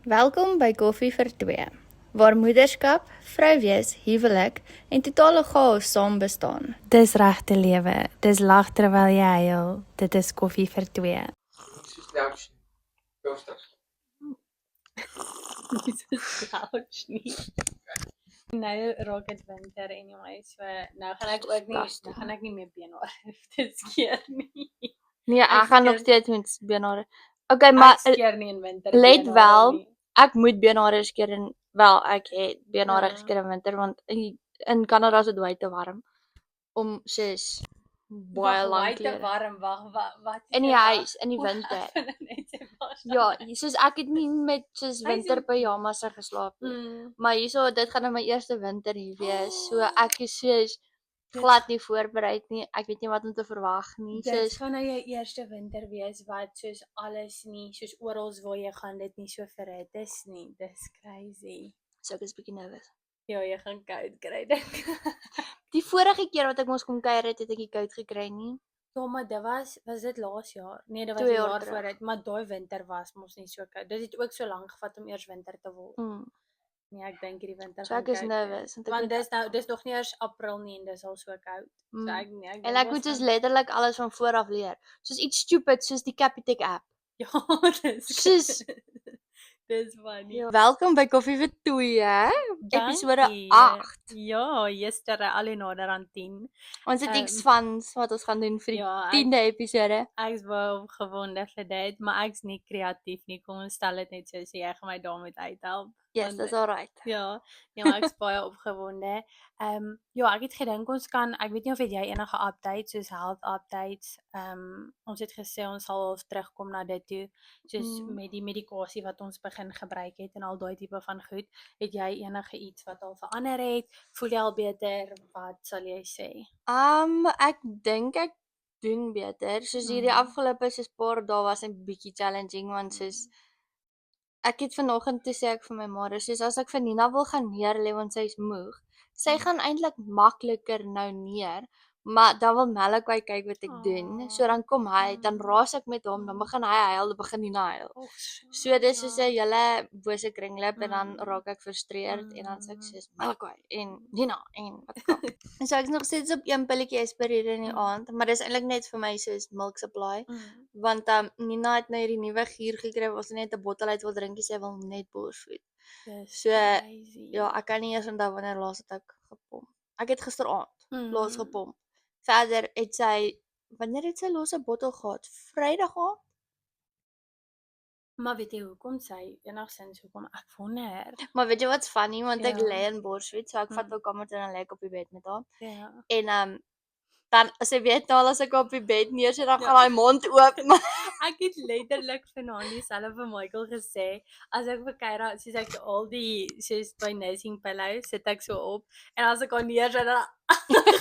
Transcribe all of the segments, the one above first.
Welkom by Koffie vir Twee, waar moederskap, vrouwees, huwelik en totale chaos saam bestaan. Dis regte lewe, dis lag terwyl jy huil, dit is koffie vir twee. Nie so slouch nie. Nou raak dit winter anyway, so nou gaan ek nie meer benhare te skeer nie. Nee, ek gaan nog skeer- steeds met benhare. Okay, maar Ek skeer nie in winter let benhare wel, nie. ek moet benhare skeer en ek het benhare Ja. geskeer in winter want in Kanada is dit baie te warm om soos baie Wag, lank te klere. warm, wat In die huis, in die Hoe winter. gaan net sê was Ja, soos ek het nie met soos Hy sê- winter pyjamas geslaap nie. Maar hierso dit gaan nou my eerste winter hier wees. So ek is soos glad nie voorberei nie. Ek weet nie wat om te verwag nie. Dit Soos gaan nou jou eerste winter wees wat soos alles nie, soos oral waar jy gaan dit nie so verhit is nie. Dis crazy. so ek is bietjie nervus. Ja, jy gaan koud kry dink. Die vorige keer wat ek mos kom kuier het ek nie koud gekry nie. Ja, maar dit was dit laas jaar? Nee, dit was 2 die jaar jaar terug. voor dit, maar daai winter was mos nie so koud. Dit het ook so lank gevat om eers winter te word. Nee, ek dink hierdie winter So ek is nervus want ek Want moet, dis nog nie eers April nie en dis al so koud. So ek en dink ek ons moet soos gaan- letterlik alles van voor af leer. Soos iets stupid soos die Capitec app. Ja, dis Soos- dis funny. Welkom by Koffie vir Twee, episode Dankie. 8. Ja, gister al die nader aan 10. Ons het Ehm, iets vans wat ons gaan doen vir die Ja, 10de episode. ek's wel opgewonde vir dit, maar ek's nie kreatief nie. Kom ons stel dit net so, jy gaan my daarmee uithelp. Yes, Want dis alright. Ja, maar ek's baie opgewonde. Ja, ek het gedink ons kan, ek weet nie of het jy enige updates soos health updates. Ons het gesê ons sal half terugkom na dit toe, soos met die medikasie wat ons begin gebruik het en al daai tipe van goed. Het jy enige iets wat al verander het? Voel jy al beter? Wat sal jy sê? Ek dink ek doen beter. Soos hierdie afgelope soos paar dae was 'n bietjie challenging want soos ek het vanoggend toe sê ek vir my ma, soos as ek vir Nina wil gaan neerlê want sy is moeg, sy gaan eintlik makliker nou neer, maar dan wil Malachi kyk wat ek doen. So dan kom hy, dan raas ek met hom, dan begin hy huil, dan begin Nina huil. So dis soos 'n hele bose kringloop en dan raak ek frustreerd en dan sê ek soos Malachi en Nina en wat kom. En so ek is nog steeds op een pilletjie Aspirine in die aand, maar dis eintlik net vir my soos milk supply. Want Nina het nou hierdie nuwe gier gekry, waar sy net 'n bottel uit wil drink, sy wil net borsvoed. Dis So, crazy. Ja, ek kan nie eers onthou wanneer laas het ek gepomp. Ek het gisteraand laas Mhm. gepomp. Verder het sy wanneer het sy laas 'n bottel gehad? Vrydag aand? Maar weet jy hoekom sy enigsins hoekom ek wonder? Maar weet jy wat's funny, want ek Ja. lê in borsvoed, so ek vat haar kamer toe en dan lê ek op die bed met haar. Ja. En dan sy weet nou al as ek haar op die bed neersit, dan Ja. gaan haar mond oop. Maar Ek het letterlik vanaand dieselfde vir Michael gesê, as ek vir Kyra, soos ek al die soos by nursing pillows sit ek so op en as ek haar neersit dan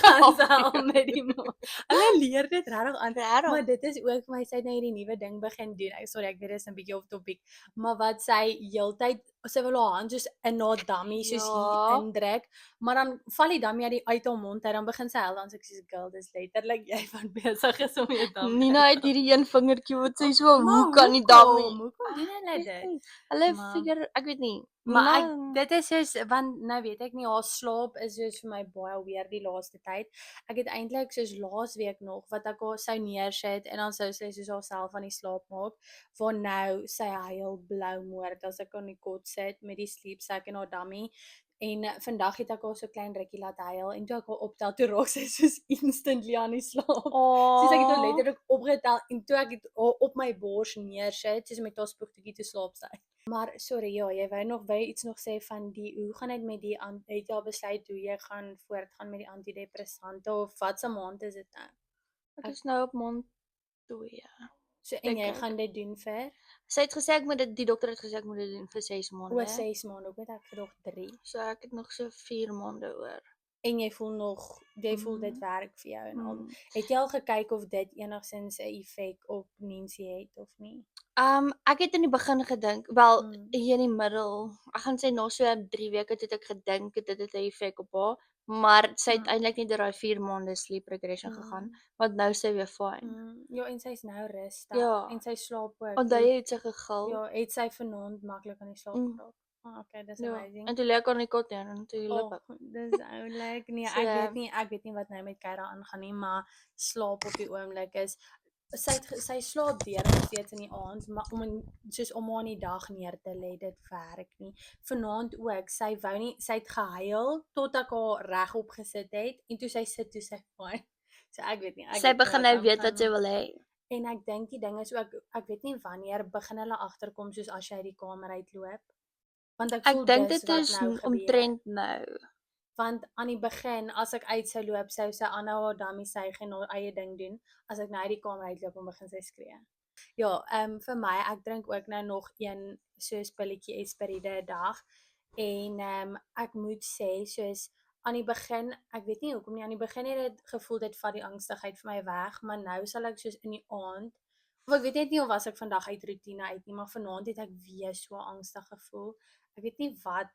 gaan sy al met die mond. Hulle leer dit regtig aan. Regtig? Maar dit is ook vir my sy het nou hierdie nuwe ding begin doen. Sorry, ek weet dit is 'n bietjie off topic, maar wat sy heeltyd sy wil haar hand soos in haar dummy soos Ja. hier indruk, maar dan val die dummy uit haar mond uit, dan begin sy huil, dan sê ek soos girl, dis letterlik jy wat besig is om jou dummy. Nina het hierdie een vingertjie wat sy so Maar hoe kan die hoekom? dummy? Hoekom doen hulle dit? Hulle Maar- figure, ek weet nie. Maar Nina- dit is soos want nou weet ek nie haar slaap is soos vir my baie weer die laaste tyd. Ek het eintlik soos laasweek nog wat ek haar sou neersit en dan sou sy soos haarself aan die slaap maak. Waar nou sy huil blou moord as ek aan die kot sit met die sleep sack en haar dummy. En vandag het ek haar so klein rukkie laat huil en toe ek haar optel toe raak sy soos instantly aan die slaap. Soos ek het haar letterlik opgetel en toe ek het haar op my bors neersit, soos met haar spoegtjie te slaap sy. Maar sorry, ja, jy wou iets nog sê van die hoe gaan dit met die het jy al besluit hoe jy gaan voortgaan met die antidepressante of wat se maand is dit nou? Ek is nou op maand 2. So en jy Ek- gaan dit doen vir Sy het gesê ek moet dit, die dokter het gesê ek moet dit doen vir 6 maande. oor 6 maande, ook het ek gedog 3. So ek het nog so 4 maande oor. En jy voel dit werk vir jou en al. Mm. Het jy al gekyk of dit enigsins 'n effek op Nancy het of nie? Ek het in die begin gedink, wel Mm. hier in die middel, ek gaan sê na so 3 weke het ek gedink dit het 'n effek op haar, maar sy het eintlik nie deur daai 4 maande sleep regression gegaan, Mm. want nou is sy weer fyn. Ja, en sy's nou rustig Ja. en sy slaap ook. Onthou jy het sy gegil? Ja, het sy vanaand maklik aan die slaap geraak. Okay, dis Ja. amazing. En toe lê ek aan die kot neer en toe loop ek. Dis oulik. Nee, So, ek weet nie wat nou met Kyra aangaan nie, maar slaap op die oomblik is sy slaap deur nog steeds in die aand, maar om haar in die dag neer te lê, dit werk nie. Vanaand ook, sy het gehuil tot ek haar regop gesit het en toe sy sit toe sy fyn. So ek weet nie. sy begin nou weet wat sy wil hê. En ek dink die ding is ook, ek weet nie wanneer begin hulle agterkom soos as jy uit die kamer uitloop. Want ek voel Ek dink dis dit wat is nou gebeur. omtrent nou. Want aan die begin, as ek uit sou loop, sou sy aanhou haar dummy suig en haar eie ding doen. As ek nou uit die kamer uitloop, dan begin sy skree. Ja, vir my, ek drink ook nou nog een soos pilletjie Esperide 'n dag. En ek moet sê, soos aan die begin, ek weet nie hoekom nie, aan die begin het dit gevoel dit vat die angstigheid vir my weg, maar nou sal ek soos in die aand, of ek weet net nie of was ek vandag uit roetine uit nie, maar vanaand het ek weer so angstig gevoel. Ek weet nie wat,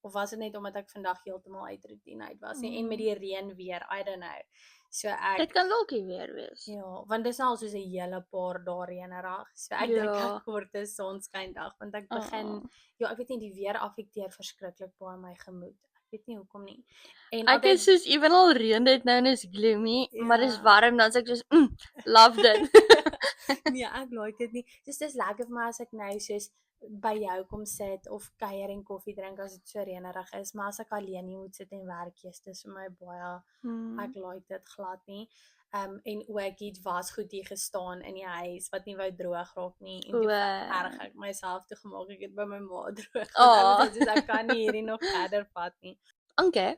of was dit net omdat ek vandag heeltemal uit roetine uit was nie, en met die reën weer, I don't know. So Dit kan dalk nie weer wees. ja, want dis nou al soos 'n hele paar dae reënerig. So ek dink Ja. ek word 'n sonskyndag, want ek begin, ja, ek weet nie, die weer affekteer verskriklik baie my gemoed. Ek weet nie hoekom nie. En Ek is soos ewenal reën dit nou en is gloomy, maar dis Ja. warm dan sê ek soos love dit. nee, ek like dit nie. Dis lekker vir my as ek nou soos by jou kom sit of kuier en koffie drink as dit so reënerig is, maar as ek alleen hier moet sit en werk, dis vir my baie, ek like dit glad nie. En ook iets was goed hier gestaan in die huis wat nie wou droog raak nie, en toe erg ek myself toe gemaak ek het by my ma droog. Want ek kan nie hierdie nog verder vat nie. Okay.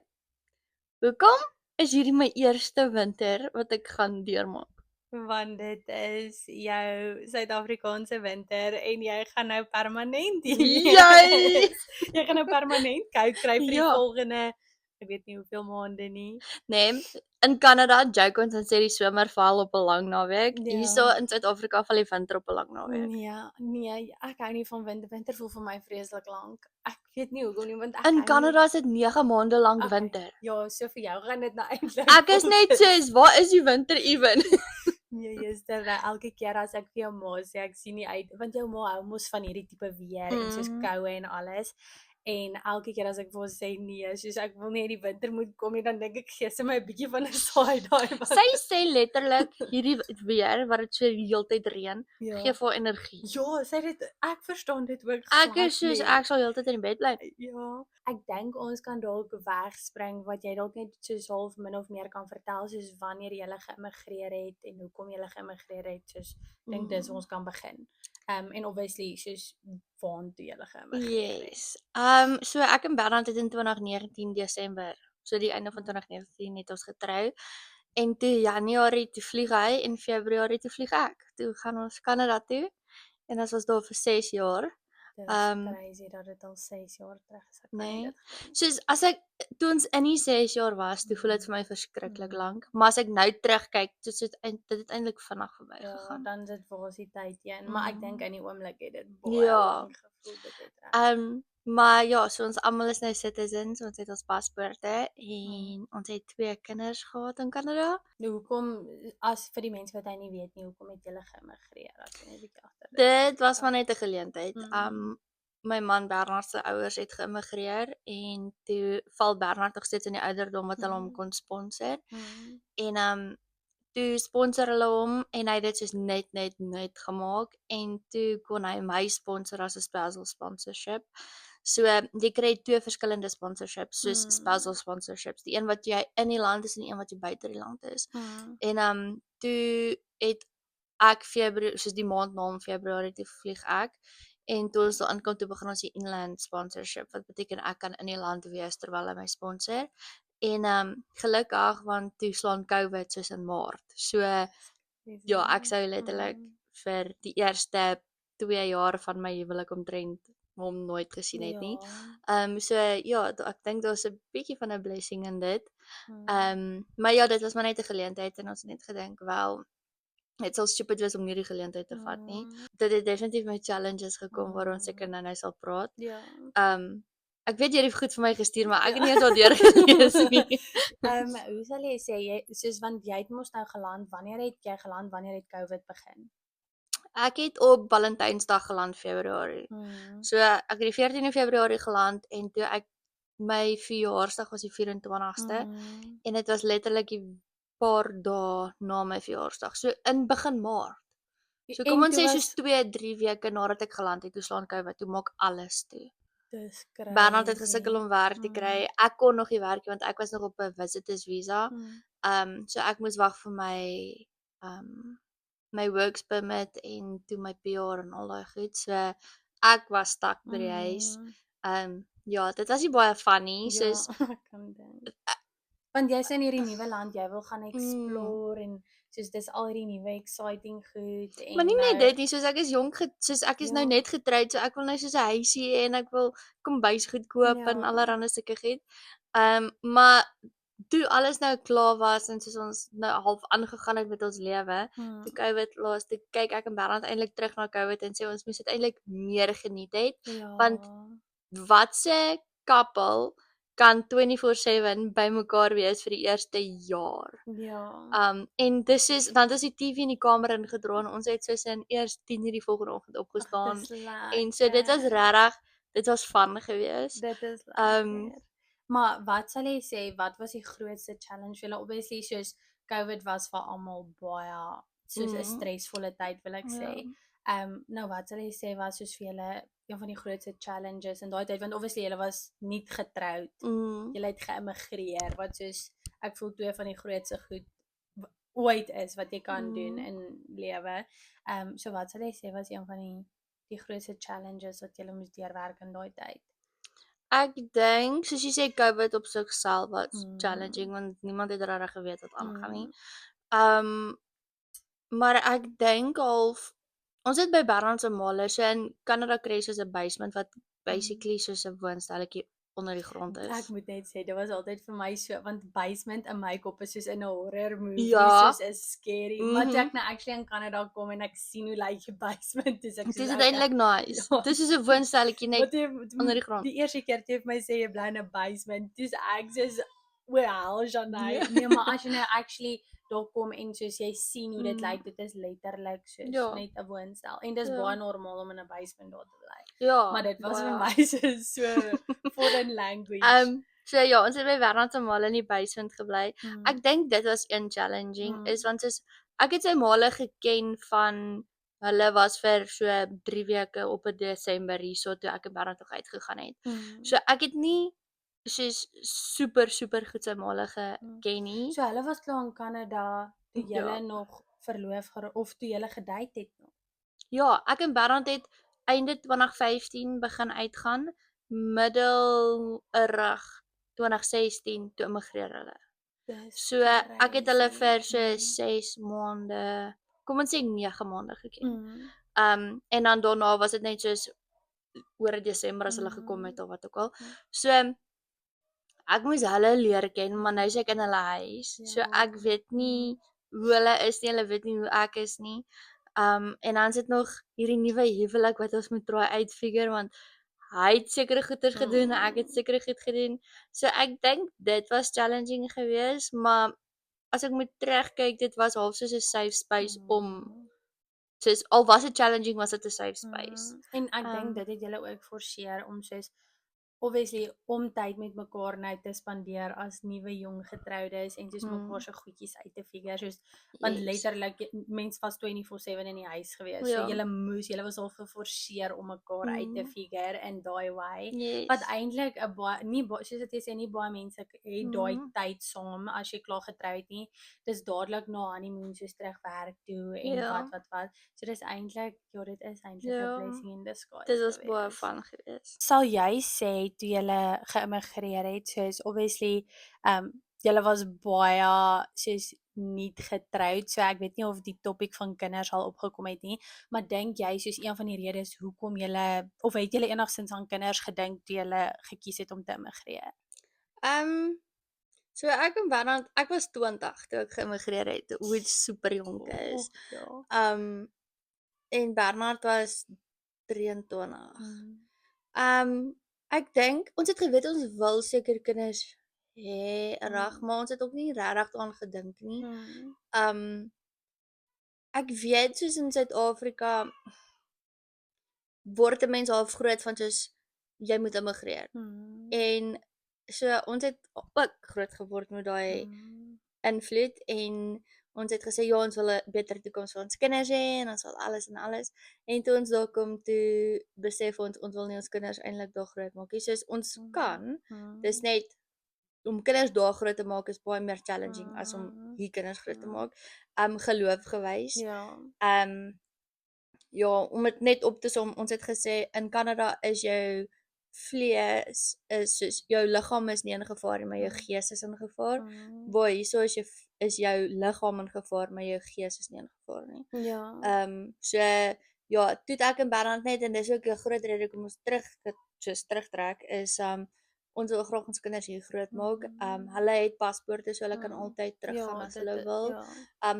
Hoekom is hierdie my eerste winter wat ek gaan deurmaak? Want dit is jou Suid-Afrikaanse winter en jy gaan nou permanent hier. Jy! Jy gaan nou permanent koud kry vir die Ja. volgende, ek weet nie hoeveel maande nie. Nee, in Kanada joke ons en sê die somer val op 'n lang naweek. Ja. Hierso in Suid-Afrika val die winter op 'n lang naweek. Nee, ek hou nie van winter. Winter voel vir my vreeslik lank. Ek weet nie hoekom nie, want ek In hou nie- Kanada is dit 9 maande lank Okay. winter. Ja, so vir jou gaan dit nou eintlik. Ek is net soos, waar is die winter ewen? Nee, Jester, elke keer as ek vir jou ma sê ek sien nie uit, want jou ma hou mos van hierdie tipe weer en soos koue en alles. En elke keer as ek vir haar sê nee, soos ek wil nie die winter moet kom nie, dan dink ek gee sy my 'n bietjie van 'n saai daai. Sy sê letterlik hierdie weer wat dit so die hele tyd reën, Ja. gee vir haar energie. Ja, sy dit ek verstaan dit ook. Ek is glad soos nie. ek sal heeltyd in die bed bly. Ja, ek dink ons kan dalk wegspring wat jy dalk net soos half min of meer kan vertel, soos wanneer jy geïmmigreer het en hoekom jy geïmmigreer het, soos dink dis ons kan begin. En obviously soos waartoe jy geïmmigreer het. Yes. So ek en Bernard het in 2019 Desember, so die einde van 2019 het ons getrou. En toe Januarie toe vlieg hy en Februarie toe vlieg ek. Toe gaan ons Kanada toe en ons was daar vir 6 jaar. Dis crazy dat dit al 6 jaar terug is. Ek kan nie Nee. dit glo nie. Soos as ek toe ons in die 6 jaar was, toe voel dit vir my verskriklik lank, maar as ek nou terugkyk, dit het eintlik vinnig verby Ja, gegaan. dan dit was die tyd een, maar ek dink in die oomblik het dit baie Ja. lank gevoel dit het reg. Maar ja, so ons almal is nou citizens, ons het ons paspoorte en ons het 2 kinders gehad in Kanada. Nou hoekom, as vir die mense wat hy nie weet nie, hoekom het julle geïmmigreer? Ek weet nie bietjie agter Dit was maar net 'n geleentheid. Mhm. My man Bernard se ouers het geïmmigreer en toe val Bernard nog steeds in die ouderdom wat hulle hom kon sponsor. En toe sponsor hulle hom en hy het dit soos net gemaak en toe kon hy my sponsor as 'n spousal sponsorship. So jy kry 2 verskillende sponsorships, soos spousal sponsorships. Die een wat jy in die land is en die een wat jy buite die land is. En toe het ek Februarie, soos die maand na Februarie toe vlieg ek. En toe ons daar aankom, toe begin ons die inland sponsorship, wat beteken ek kan in die land wees terwyl hy my sponsor. En gelukkig, want toe slaan COVID soos in Maart. So ja, ek sou letterlik vir die eerste 2 jaar van my huwelik omtrent hom nooit gesien het nie. So ja, ek dink daar's 'n bietjie van 'n blessing in dit. Maar ja, dit was maar net 'n geleentheid en ons het net gedink, wel, dit sal stupid wees om nie die geleentheid te vat nie. Dit het definitief met challenges gekom waar ons seker nou sal praat. Ja. Ek weet jy het dit goed vir my gestuur, maar ek het nie eens daardeur gelees nie. Hoe sal jy sê, soos want jy het mos nou geland, wanneer het jy geland, wanneer het COVID begin? Ek het op Valentynsdag geland Februarie. So ek het die 14de Februarie geland en toe ek my verjaarsdag was die 24ste en dit was letterlik 'n paar dae na my verjaarsdag. So in begin Maart. So kom En ons toe sê was- soos 2-3 weke nadat ek geland het, toe slaan COVID, toe maak alles toe. Dis Bernard het crazy. gesukkel om werk te kry. Ek kon nog nie werk nie want ek was nog op 'n visitors visa. So ek moes wag vir my works permit en toe my PR en al daai goed. So ek was stuck by die huis. Ja, dit was nie baie funny, soos Ja, ek kan dink. Want jy's in hierdie nuwe land, jy wil gaan explore en soos dis al hierdie nuwe exciting goed en maar nie net nou- dit nie, soos ek is jonk, soos ek is nou Ja. net getroud, so ek wil nou soos 'n huisie hê en ek wil kombuisgoed koop en Ja. allerlei sulke goed. Maar toe alles nou klaar was en soos ons nou half aangegaan het met ons lewe, toe COVID laas, toe kyk ek en Bernard eintlik terug na COVID en sê ons moes dit eintlik meer geniet het, want watse couple kan 24/7 by mekaar wees vir die eerste jaar. Ja. En dis is dan is die TV in die kamer ingedra en ons het soos in eers 10:00 die volgende oggend opgestaan. Dis En so dit was regtig, dit was fun geweest. Dit is Ehm, lekker. Maar wat sal jy sê, wat was die grootste challenge vir julle? Obviously soos COVID was vir almal baie soos 'n stresvolle tyd wil ek sê. Nou wat sal jy sê was soos vir julle een van die grootste challenges in daai tyd, want obviously julle was nie getroud. Julle het geëmigreer wat soos ek voel twee van die grootste goed ooit is wat jy kan doen in lewe. So wat sal jy sê was een van die grootste challenges wat julle moes deurwerk in daai tyd? Ek dink soos jy sê COVID op sigself was challenging want niemand het regtig geweet wat aangaan nie. Maar ek dink half ons het by Bernard se maale, so in Canada kry jy soos 'n basement wat basically soos 'n woonstelletjie onder die grond Ek is. moet net sê dit was altyd vir my so want basement in my kop is soos in 'n horror movie, Ja. soos is scary. Maar toe ek nou actually in Canada kom en ek sien hoe lyk die basement, dis ek Dit is soos, eintlik nice. Ja. Dis is 'n woonstelletjie net Wat jy onder die grond. Die eerste keer toe jy vir my sê jy bly in 'n basement, dis ek soos well, Janai. Ja. Nee, maar as jy nou actually daar kom en soos jy sien hoe dit lyk, dit is letterlik soos Ja. net 'n woonstel. En dis Ja. baie normaal om in 'n basement daar te bly. Ja. Maar dit was vir baie. my so foreign language. So ja, ons het by Bernard se maale in die basement gebly. Mm. Ek dink dit was een challenging is want soos ek het sy maale geken van hulle was vir so 3 weke op 'n Desember hierso toe ek en Bernard nog uitgegaan het. So ek het nie soos super goed sy maale geken nie. So hulle was klaar in Kanada toe Ja. julle nog verloof of toe julle gedate het nog. Ja, ek en Bernard het einde 2015 begin uitgaan, middelrug 2016 toe immigreer hulle. So ek het hulle vir so 6 maande, kom ons sê 9 maande geken. En dan daarna was dit net soos oor Desember as hulle gekom het of wat ook al. So ek moes hulle leer ken, maar nou is ek in hulle huis. So ek weet nie hoe hulle is nie, hulle weet nie hoe ek is nie. En dan sit nog hierdie nuwe huwelik wat ons moet try uitfigure want hy het sekere goeders gedoen en ek het sekere goed gedoen. So ek dink dit was challenging geweest, maar as ek moet terugkyk, dit was half soos 'n safe space om soos al was dit challenging, was dit 'n safe space. En ek dink dit het julle ook forceer om soos obviously om tyd met mekaar nou te spandeer as nuwe jong getroudes en soos mekaar se goedjies uit te figure soos want letterlik mens was 24/7 in die huis gewees. So julle was al geforseer om mekaar uit te figure in daai way. Wat eintlik 'n baie nie soos dit sê nie baie mense het daai tyd saam as jy klaar getroud nie. Dis dadelik na honeymoon soos terug werk toe en wat. So dis eintlik dit is eintlik 'n blessing in disguise. Dit was baie fun geweest. Sal jy sê toe julle geïmmigreer het, soos obviously julle was baie soos nie getroud, so ek weet nie of die topik van kinders al opgekom het nie, maar dink jy soos een van die redes hoekom julle of het julle enigstens aan kinders gedink toe julle gekies het om te immigreer? So ek en Bernard, ek was 20 toe ek geïmmigreer het, hoe super jonk is. En Bernard was 23. Ek dink ons het geweet ons wil seker kinders hê, reg, maar ons het ook nie regtig daaraan gedink nie. Ek weet soos in Suid-Afrika word 'n mens half groot van soos jy moet immigreer. En so ons het ook groot geword met daai invloed en ons het gesê ja, ons wil 'n beter toekoms vir ons kinders hê en ons wil alles en alles. En toe ons daar kom toe besef ons wil nie ons kinders eintlik daar groot maak nie. Soos ons kan, dis net om kinders daar groot te maak is baie meer challenging as om hier kinders groot te maak. Geloof gewys. Ja. Ja, om dit net op te som, ons het gesê in Kanada is jou vlees is soos jou liggaam is nie in gevaar nie, maar jou gees is in gevaar. Waar hierso is jou liggaam in gevaar, maar jou gees is nie in gevaar nie. Ja. So ja, toe het ek in Bernd net en dis ook 'n groot rede hoekom ons terugtrek is ons wil graag ons kinders hier groot maak. Hulle het paspoorte so hulle kan altyd teruggaan as hulle wil.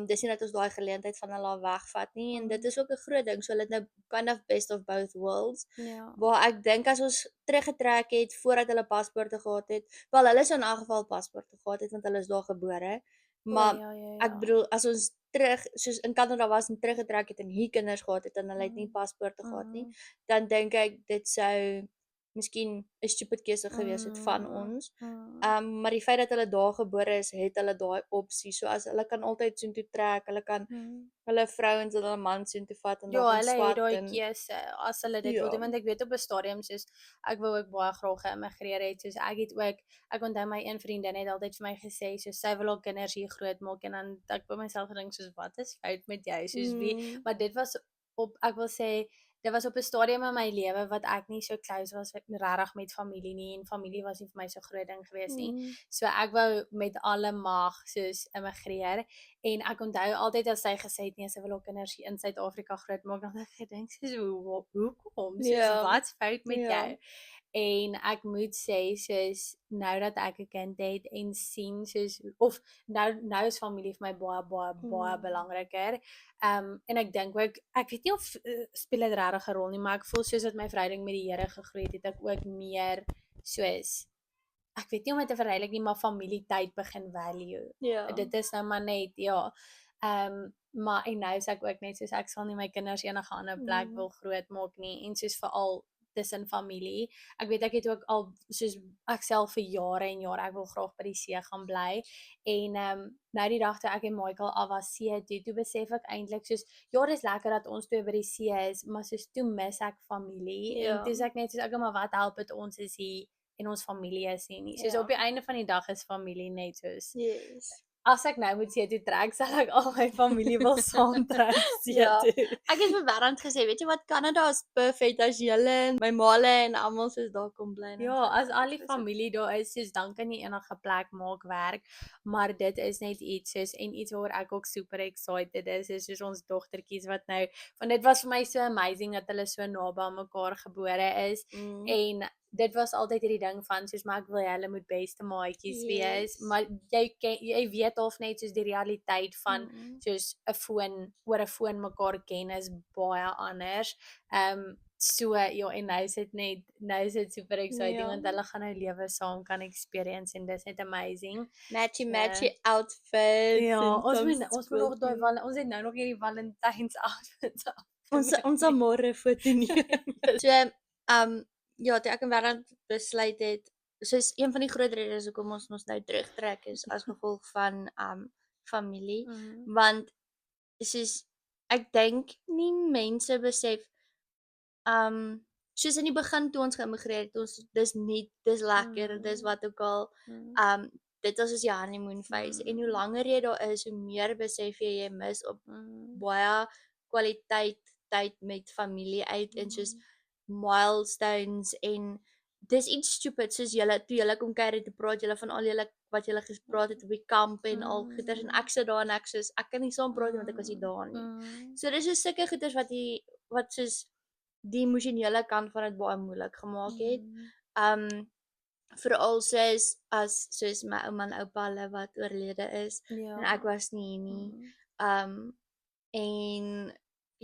Dis nie dat ons daai geleentheid van hulle wegvat nie en dit is ook 'n groot ding. So hulle het nou kind of best of both worlds. Waar ek dink as ons teruggetrek het voordat hulle paspoorte gehad het, wel hulle sou in elk geval paspoorte gehad het want hulle is daar gebore. Maar ek bedoel as ons terug soos in Kanada was en teruggetrek het en hier kinders gehad het en hulle het nie paspoorte gehad nie, dan dink ek dit sou miskien 'n stupid keuse gewees het van ons. Maar die feit dat hulle daar gebore is, het hulle daai opsie. So as hulle kan altyd soontoe trek, hulle kan hulle vrouens en hulle mans soontoe vat en Ja, dan hulle het swat daai en keuse as hulle dit wil doen want ek weet op 'n stadium soos ek wou ook baie graag geïmmigreer het soos ek onthou my een vriendin het altyd vir my gesê soos sy wil haar kinders hier groot maak en dan het ek by myself gedink soos wat is fout met jou soos wie maar dit was op ek wil sê dit was op 'n stadium in my lewe wat ek nie so close was regtig met familie nie en familie was nie vir my so groot ding gewees nie. So ek wou met alle mag soos immigreer en ek onthou altyd as sy gesê het nee, sy wil haar kinders hier in Suid-Afrika groot maak dan het ek gedink soos hoekom? Soos wat's fout met jou? En ek moet sê soos nou dat ek 'n kind het en sien soos of nou is familie vir my baie belangriker. En ek dink ook ek weet nie of speel dit regtig 'n rol nie, maar ek voel soos dat my verhouding met die Here gegroei het ek ook meer soos ek weet nie om dit te verduidelik nie, maar familietyd begin value. Dit is nou maar net maar en nou is ek ook net soos ek sal nie my kinders enige ander plek wil groot maak nie en soos veral tussen familie. Ek weet ek het ook al soos ek self vir jare en jare ek wil graag by die see gaan bly en nou die dag toe ek en Michael af was see toe besef ek eintlik soos ja, dis lekker dat ons twee by die see is, maar soos toe mis ek familie en toe is ek net soos maar wat help dit ons is hier en ons familie is hier nie. Soos op die einde van die dag is familie net soos as ek nou moet see toe trek, sal ek al my familie wil saamtrek see toe. Ek het vir Bernd gesê, weet jy wat, Kanada is perfect as julle en my maale en almal soos daar kom bly. Ja, as al die familie daar is, soos dan kan jy enige plek maak werk, maar dit is net iets soos en iets waaroor ek ook super excited is soos ons dogtertjies wat nou, want dit was vir my so amazing dat hulle so naby aan mekaar gebore is en dit was altyd hierdie ding van soos maar ek wil hulle moet beste maatjies wees, maar jy weet of net soos die realiteit van soos 'n foon oor 'n foon mekaar ken is baie anders. So ja en nou is dit super exciting want hulle gaan nou lewe saam kan experience en dis net amazing. Matchy outfits. Ja, ons moet nog daai ons het nou nog hierdie Valentines outfits af. Ons sal môre foto neem. So ja, toe ek in Bernd besluit het, soos een van die groot redes hoekom ons nou terugtrek is as gevolg van familie, want soos ek dink nie mense besef soos in die begin toe ons geïmmigreer het, dis lekker, dis wat ook al dit was soos die honeymoon phase en hoe langer jy daar is, hoe meer besef jy mis op baie kwaliteit tyd met familie uit en soos milestones en dis iets stupid soos toe julle kom kuier te praat julle van al julle wat julle gespreek het op die kamp en al goeters en ek sit daar en ek soos ek kan nie saam praat want ek was nie daar nie. So dis so sulke goeters wat soos die emosionele kant van dit baie moeilik gemaak het. Veral soos my ouma en oupa hulle wat oorlede is en ek was nie hier nie. En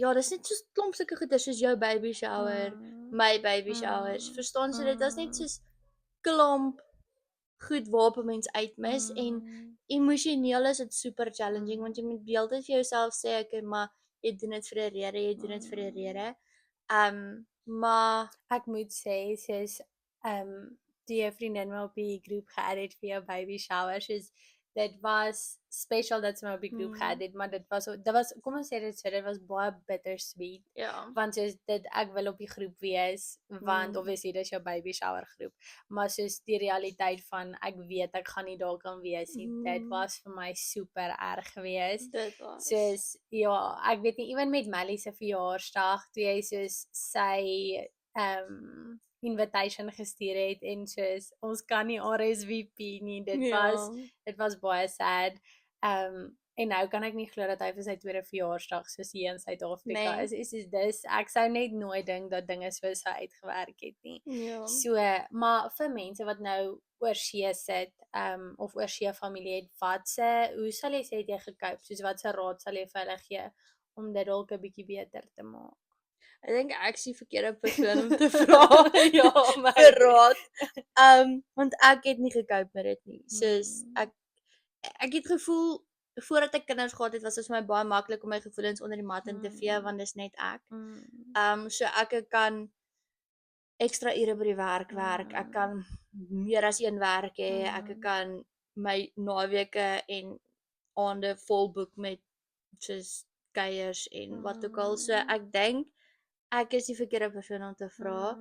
ja, dis net soos klomp sulke goeders soos jou baby shower, my baby showers. Verstaan so dit is net soos klomp goed waarop 'n mens uitmis en emosioneel is dit super challenging want jy moet deeltyd vir jouself sê okay, maar jy doen dit vir 'n rede, jy doen dit vir 'n rede. Maar Ek moet sê soos toe jou vriendin my op die groep geadd het vir jou baby shower, soos dit was special dat sy my op die groep geadd het, maar dit was kom ons sê dit so, dit was baie bittersweet. ja, Want soos dit ek wil op die groep wees want obviously dis jou baby shower groep, maar soos die realiteit van ek weet ek gaan nie daar kan wees nie, dit was vir my super erg geweest. dit was. Soos ja, ek weet nie ewen met Melly se verjaarsdag toe jy soos sy invitation gestuur het en soos ons kan nie RSVP nie. Dit was baie sad. En nou kan ek nie glo dat hy vir sy tweede verjaarsdag soos hier in Suid-Afrika Nee. is dis ek sou net nooit dink dat dinge so uitgewerk het nie. Ja. So, maar vir mense wat nou oor see sit, of oor see familie het, hoe sal jy sê het jy gekoop? Soos wat se raad sal jy vir hulle gee om dit dalk 'n bietjie beter te maak? Ek dink ek is die verkeerde persoon om te vra. Ja, maar vir raad. Want ek het nie gekoop met dit nie. Soos ek het gevoel voordat ek kinders gehad het, was dit vir my baie maklik om my gevoelens onder die mat in te vee want dis net ek. So ek kan ekstra ure by die werk werk. Ek kan meer as een werk hê. Ek kan my naweke en aande vol boek met soos kuiers en wat ook al. So ek dink ek is die verkeerde persoon om te vra.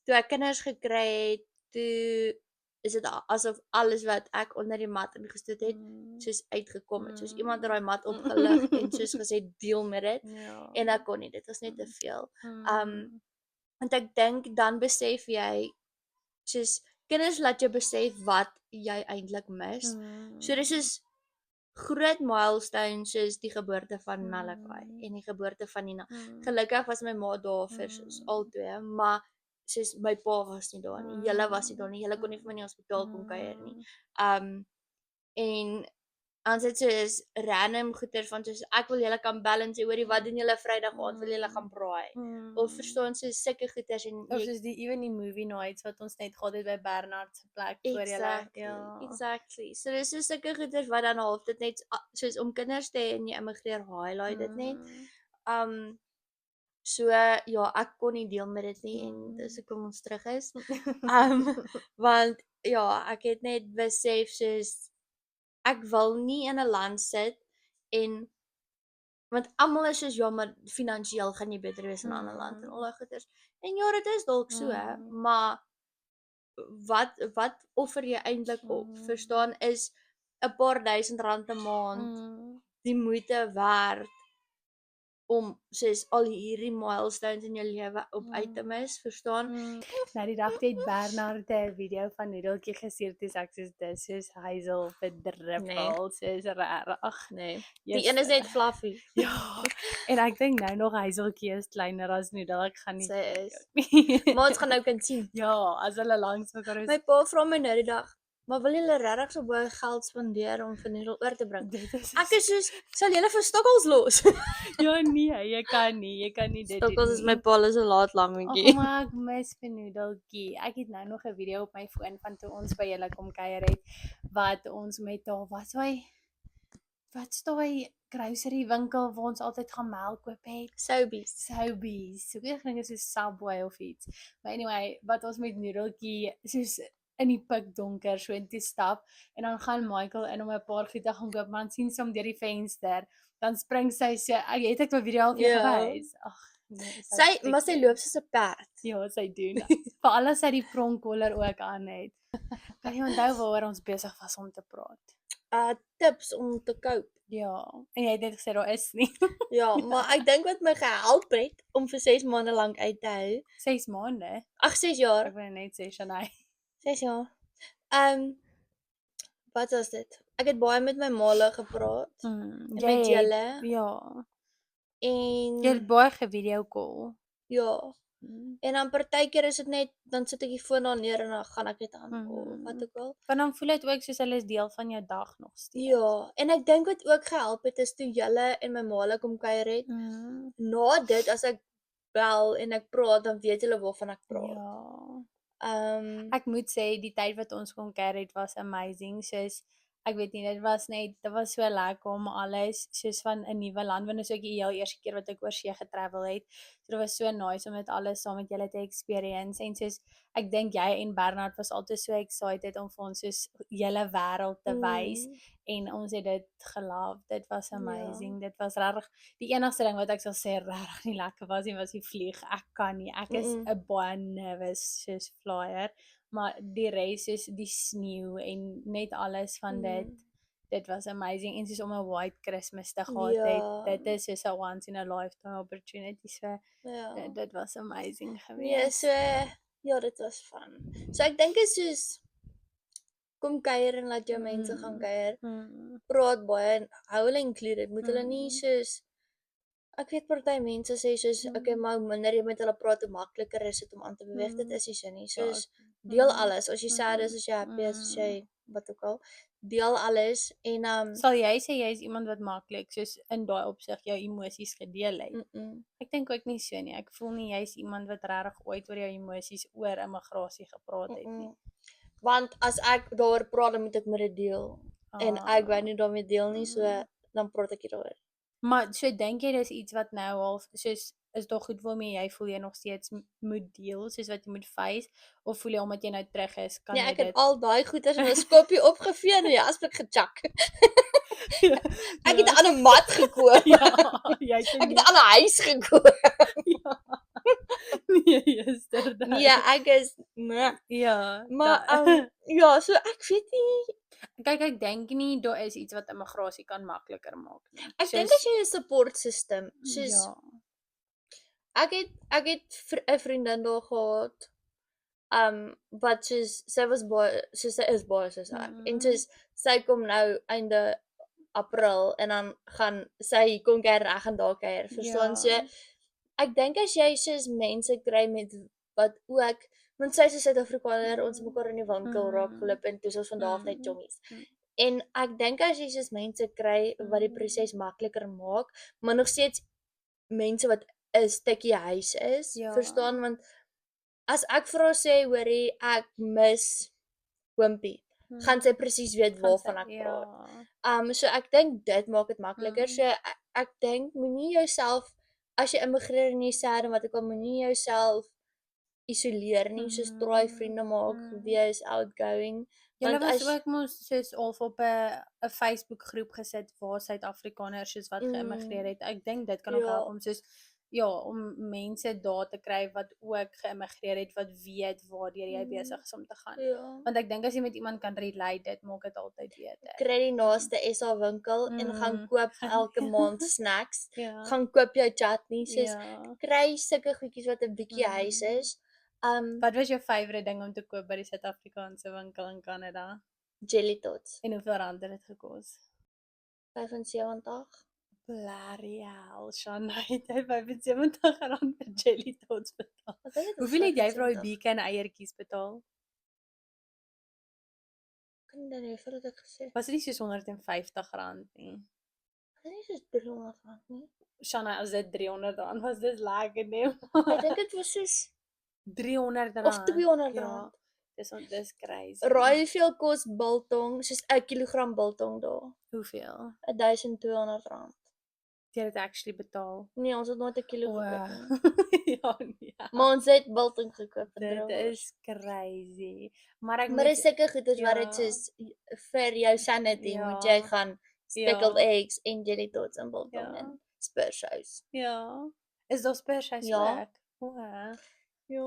Toe ek kinders gekry het, toe is dit asof alles wat ek onder die mat ingestoot het, soos uitgekom het. Soos iemand het daai mat opgelig en soos gesê deel met dit. Ja. En ek kon nie, dit was net te veel. Want ek dink dan besef jy soos kinders laat jou besef wat jy eintlik mis. So dis is groot milestones soos die geboorte van Malachi en die geboorte van Nina. Gelukkig was my ma daar vir soos albei, maar soos my pa was nie daar nie. Julle was nie daar nie. Julle kon nie vir my in die hospitaal kom kuier nie. En dan sit soos random goeters van soos ek wil julle kan bel en sê hoorie wat doen julle Vrydag aand wil julle gaan braai. Of verstaan soos sulke goeters en Of soos even die movie nights wat ons net gehad het by Bernard se plek voor julle. Exactly. So dis so sulke goeters wat dan half dit net soos om kinders te hê en jy immigreer highlight dit net. So ja, ek kon nie deel met dit nie en dis hoekom ons terug is. Want ja, ek het net besef soos ek wil nie in 'n land sit en want almal is soos ja, maar finansiëel gaan jy beter wees in 'n ander land en al daai goeters. En ja, dit is dalk so, maar wat offer jy eintlik op? Verstaan is 'n paar R1000 'n maand die moeite werd om soos al hierdie milestones in jou lewe op uit te mis, verstaan? Nou die dag het Bernard 'n video van Noedeltjie gestuur toe ek soos dis soos Hazel verdruppel, soos regtig. Nee. Yes. Die een is net fluffy. Ja. En ek dink nou nog Hazeltjie is kleiner as Noedel. Ek gaan nie. Sy is. nie. Maar ons gaan nou kan sien. Ja, as hulle langs mekaar is. My pa vra my nou die dag, maar wil julle regtig so baie geld spandeer om vir Noodle oor te bring? Dit is Ek is soos, sal julle vir stokkels los? ja nee, jy kan nie dit doen Stokkels is nie. my pa se laat Ag, lammetjie. maar ek mis vir Noedeltjie. Ek het nou nog 'n video op my foon van toe ons by julle kom kuier het wat ons met haar wat's daai grocery winkel waar ons altyd gaan melk koop het. Sobies. Sobeys. So ek dink dit is Subway of iets. Maar anyway, wat ons met Noedeltjie soos in die pikdonker so intoe stap en dan gaan Michael in om 'n paar goed te gaan koop, maar dan sien sy hom deur die venster. Dan spring sy so, ek het ek 'n video al vir jou gewys. Ag, nee, Maar sy loop soos 'n perd. ja, sy doen. Veral as sy die pronkkoller ook aan het. Kan jy onthou waaroor ons besig was om te praat? Tips om te koop. Ja, en jy het net gesê daar is nie. Ja, maar ek dink wat my gehelp het om vir 6 maande lank uit te hou. 6 maande. Ag 6 jaar. Ek wil net sê Shanay. 6 jaar. Wat was dit? Ek het baie met my maale gepraat. En met julle. Ja. En Jy het baie gevideo call. ja. En dan partykeer is dit net dan sit ek die foon daar neer en dan gaan ek dit aan of wat ook al. Want dan voel dit ook soos hulle is deel van jou dag nog steeds. Ja, en ek dink wat ook gehelp het is toe julle en my ma kom kuier het. Na dit as ek bel en ek praat, dan weet hulle waarvan ek praat. Ja. Ek moet sê die tyd wat ons kon kuier het was amazing. Soos ek weet nie, dit was so lekker om alles soos van 'n nuwe land, want dit is ook die heel eerste keer wat ek oor see getravel het. So dit was so nice om dit alles saam met julle te experience en soos ek dink jy en Bernard was altyd so excited om vir ons soos julle wêreld te wys en ons het dit gelove. Dit was amazing. Dit was regtig die enigste ding wat ek sal sê regtig nie lekker was die vlieg. Ek kan nie. Ek is 'n baie nervous soos flyer. Maar die res is die sneeu en net alles van dit was amazing en soos om 'n white Christmas te gehad het, dit is soos 'n once in a lifetime opportunity, so dit was amazing geweest. Nee, so ja, dit was fun. So ek dink is soos kom kuier en laat jou mense gaan kuier. Praat baie en hou hulle included. Moet hulle nie soos ek weet party mense sê soos okay, maar hoe minder jy met hulle praat, hoe makliker is dit om aan te beweeg. Dit is nie so nie. Soos deel alles. As jy sad is, as jy happy is, as jy wat ook al, deel alles en Sal jy sê jy is iemand wat maklik soos in daai opsig jou emosies gedeel het? Ek dink ook nie so nie. Ek voel nie jy is iemand wat regtig ooit oor jou emosies oor immigrasie gepraat het nie. Want as ek daaroor praat, dan moet ek met dit deel. En ek wou nie daarmee deel nie, so dan praat ek nie daaroor. Maar so dink jy dis iets wat nou half soos is daar goed waarmee jy voel jy nog steeds moet deel, soos wat jy moet face, of voel jy omdat jy nou terug is, kan Nee, jy ek het dit al daai goeders in 'n skopie opgevee en ja, asblik gechak. Ek het 'n ander mat gekoop. jy het Ek het 'n ander huis gekoop. nee, yesterday. Nee, ek is nee. Ja, Maar ja, so ek weet nie. kyk ek dink nie daar is iets wat immigrasie kan makliker maak nie. Ek dink as jy 'n support system, soos ja. ek het 'n vriendin daar gehad. Wat sy was baie, sy is baie soos ek. En sy kom nou einde April en dan gaan sy kon kuier reg en daar kuier, verstaan? So ek dink as jy soos mense kry met wat ook, want sy is 'n Suid-Afrikaner, ons het mekaar in die winkel raak geloop en toe is ons vandag net chommies. En ek dink as jy soos mense kry wat die proses makliker maak, maar nog steeds mense wat 'n stukkie huis is, verstaan? Want as ek vir haar sê, hoorie, ek mis Wimpie, gaan sy presies weet waarvan ek praat. So ek dink dit maak dit makliker. So ek dink moenie jouself as jy immigreer en jy sad en wat ek al moenie jouself isoleer nie, soos probeer vriende maak, wees outgoing. Julle Want was as ook mos soos half op 'n Facebook groep gesit waar Suid-Afrikaners soos wat geïmmigreer het. Ek dink dit kan ook help om soos om mense daar te kry wat ook geïmmigreer het, wat weet waardeur jy besig is om te gaan. Want ek dink as jy met iemand kan relate, dit maak dit altyd beter. Kry die naaste SA winkel en gaan koop elke maand snacks. Gaan koop jou chutney, soos kry sulke goedjies wat 'n bietjie huis is. Wat was jou favourite ding om te koop by die Suid-Afrikaanse winkel in Kanada? Jelly tots. En hoeveel rand het dit gekos? 75. Bloody hell, Shana, het jy 75 rand vir jelly tots betaal? Hoeveel het jy vir daai beacon eiertjies betaal? Kan dit nie, vir wat ek gesê. Was dit nie soos 150 rand nie? Dit is soos 300 rand nie. Shana, as dit 300 rand was, dis lekker nie. Ek dink dit was soos 300 rand. of 200 rand. Dis crazy. Raai hoeveel kos biltong, soos 1 kilogram biltong daar? Hoeveel? 1200 rand. Jy het actually betaal. Nee, ons het nooit 1 kilo gekoop nie. ja, nee. Maar ons het biltong gekoop. Dit is crazy. Maar Maar is sulke goeders wat dit soos vir jou sanity moet jy gaan speckled eggs en jelly tots en biltong en spersous. Ja. Is daar spersous Ja. ook?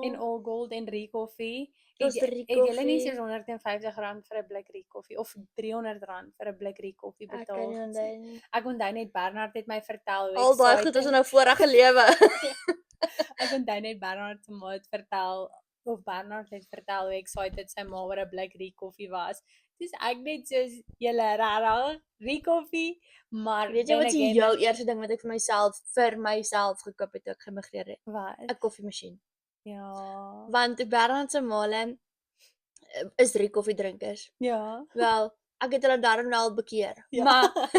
En all gold en Ree-koffie. Ons Het Ree julle nie koffie. soos 150 rand vir 'n blik Ree-koffie of 300 rand vir 'n blik Ree-koffie Ek kan betaal? nie onthou nie. Ek onthou net Bernard het my vertel hoe Al daai goed is in 'n vorige lewe. Ek onthou net Bernard se ma het vertel of Bernard het vertel hoe excited sy ma oor 'n blik Ree-koffie was. Dis ek net soos julle rarig Ree-koffie, maar Weet jy wat die heel eerste ding wat ek vir myself gekoop het toe ek geïmmigreer het? wat? 'n Koffiemasjien. Ja. Want die Bernhard se maale is 3 koffiedrinkers. Ja. Wel, ek het hulle daarom nou al bekeer. Ja. Maar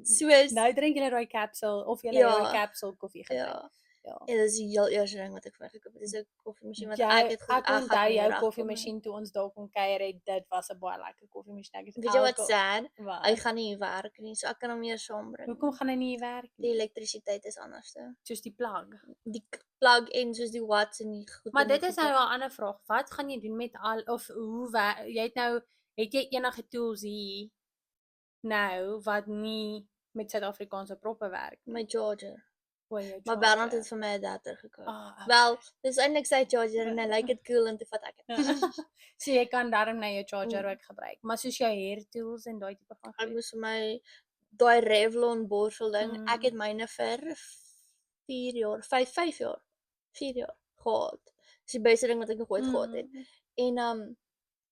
soos Nou drink julle daai capsule of julle Ja. het daai capsule koffie gedrink. ja, Ja. en dis die heel eerste ding wat ek vir my gekoop het. Dis 'n koffiemasjien wat Jy, ek het ek gaan onthou nie jou regkom koffiemasjien toe ons daar kon kuier het, dit was 'n baie lekker koffiemasjien. Ek het nie. Weet jy wat elke- sad? Wat? Hy gaan nie werk nie, so ek kan hom nie eens saambring. Hoekom gaan hy nie werk Die nie? elektrisiteit is anderste. Soos die plug. Die plug en soos die watts en die goed. Maar en die dit is nou goede. 'n ander vraag. Wat gaan jy doen met al of hoe jy het nou het jy enige tools hier nou wat nie met Suid-Afrikaanse proppe werk nie? My charger. O, jou Maar Bernhard charger. het vir my 'n adapter gekoop. Ah, Wel, dis eintlik sy charger en hy lyk dit cool en toe vat ek dit. so jy kan daarom nou jou charger Mm. ook gebruik. Maar soos jou hair tools en daai tipe van Ek goed. moes vir my daai Revlon borsel ding. Mm. Ek het myne vir 4 jaar, 5 jaar, 4 jaar gehad. Dis die beste ding wat ek nog ooit gehad het. En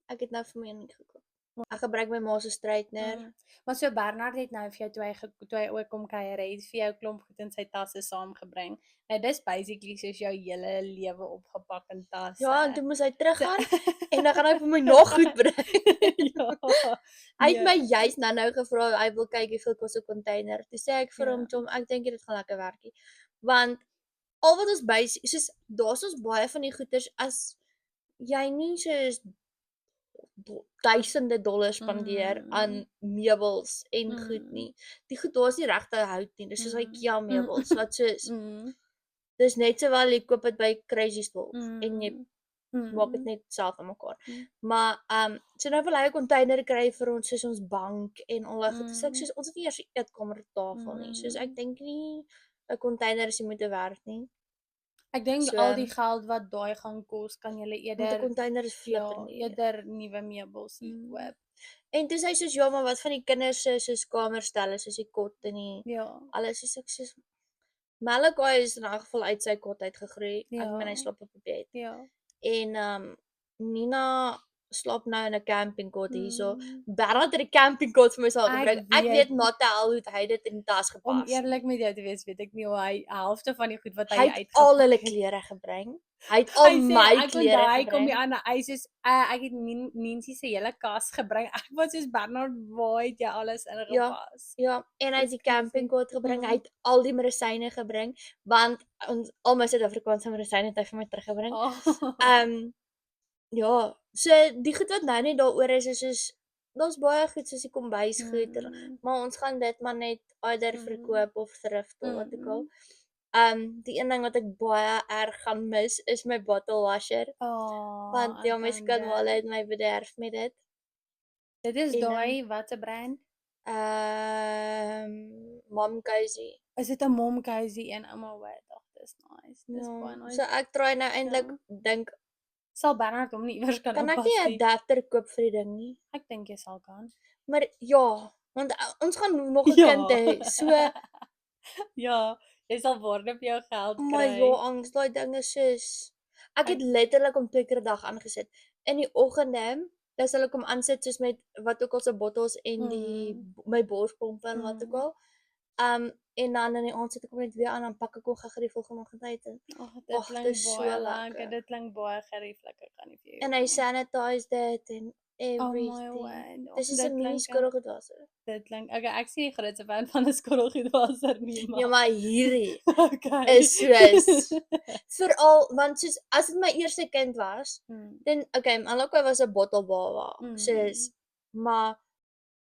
ek het nou vir my een gekoop. Ek gebruik my ma se straightener. Maar so Bernhard het nou vir jou toe hy ook kom kuier het vir jou klomp goed in sy tasse saamgebring. Nou dis basically soos jou hele lewe opgepak in tasse. Ja, en toe moes hy teruggaan en dan gaan hy vir my nog goed bring. ja. Hy het Nee. my juist nou gevra hy wil kyk hoeveel kos 'n container. Toe sê ek vir Ja. hom, "Tom, ek dink dit gaan lekker werk nie." Want al wat ons soos daar's ons baie van die goeders as jy nie soos duisende dollars spandeer aan meubels en goed nie. Die goed daar's nie regte hout nie. Dis soos IKEA meubels wat soos dis net sowel jy koop dit by Crazy Stores en jy maak dit net self aan mekaar. Maar so nou wil hy 'n container kry vir ons soos ons bank en al daai goed. So ek soos ons het nie eers 'n eetkamertafel nie. Soos ek dink nie 'n container is nie moeite werd nie. Ek dink So, al die geld wat daai gaan kos, kan jy Want 'n eerder container is ja, flikker nie. eerder nuwe meubels hier koop. En toe sê hy soos ja, maar wat van die kinders se soos kamerstelle soos die kot en die Ja. alles soos ek soos Malachi is in elk geval uit sy kot uit gegroei. Ek Ja. meen hy slaap op 'n bed. Ja. En Nina slaap nou in 'n campingkot hierso. Bernhard het die campingkot vir my saam gebring. Ek weet. weet not te hel hoe hy dit in die tas Om gepas. eerlik met jou te wees, weet ek nie hoe hy helfte van die goed wat Hy hy het al hulle het. klere gebring. Hy het al my klere Hy kom die gebring. ander hy soos ek het Nancy se hele kas gebring. Ek was soos Bernard, waar het jy alles ingepas? Ja, en hy het die campingkot gebring. Mhm. Hy het al die medisyne gebring want al my Suid-Afrikaanse medisyne het hy vir my teruggebring. Oh. Ja, so die goed wat nou net daaroor is soos daar's baie goed soos die kombuisgoed, maar ons gaan dit maar net either verkoop of thrift of wat ook al. Die een ding wat ek baie erg gaan mis is my bottle washer, want ja, my skoonma het my bederf met dit. Dit is en daai wat 'n brand? Mom Cozy. Is dit 'n mom cozy een? Ouma wat? Ag, dis nice. Dis baie Ja, nice. so ek try nou eintlik dink Sal Bernard hom nie iewers kan kan ek inpas nie 'n nie? adapter koop vir die ding nie. Ek dink jy sal kan. Maar ja, want ons gaan nog 'n Ja. kind hê. So Ja, jy sal waarde vir jou geld kry. maar ja, angs daai ding is soos ek het letterlik om 2 keer 'n dag aangesit. In die oggende, dan sal ek hom aansit soos met wat ook al se bottels en die my borspompe en wat ook al. En dan in die aand sit ek hom net weer aan en dan pak ek hom gou die volgende oggend uit en Ag, dit Ag, klink dis so baie lekker. lekker. Dit klink baie gerieflik. Ek kan nie vir jou. en hy sanitize dit en Oh my everything. word. Dis is Dit 'n mini klink- skottelgoedwasser. Dit klink. Okay, ek sien die grootste fan van 'n skottelgoedwasser nie, maar. Ja, maar hierdie Okay. is soos veral want soos as dit my eerste kind was, dan okay, Malachi was 'n bottelbaba, soos maar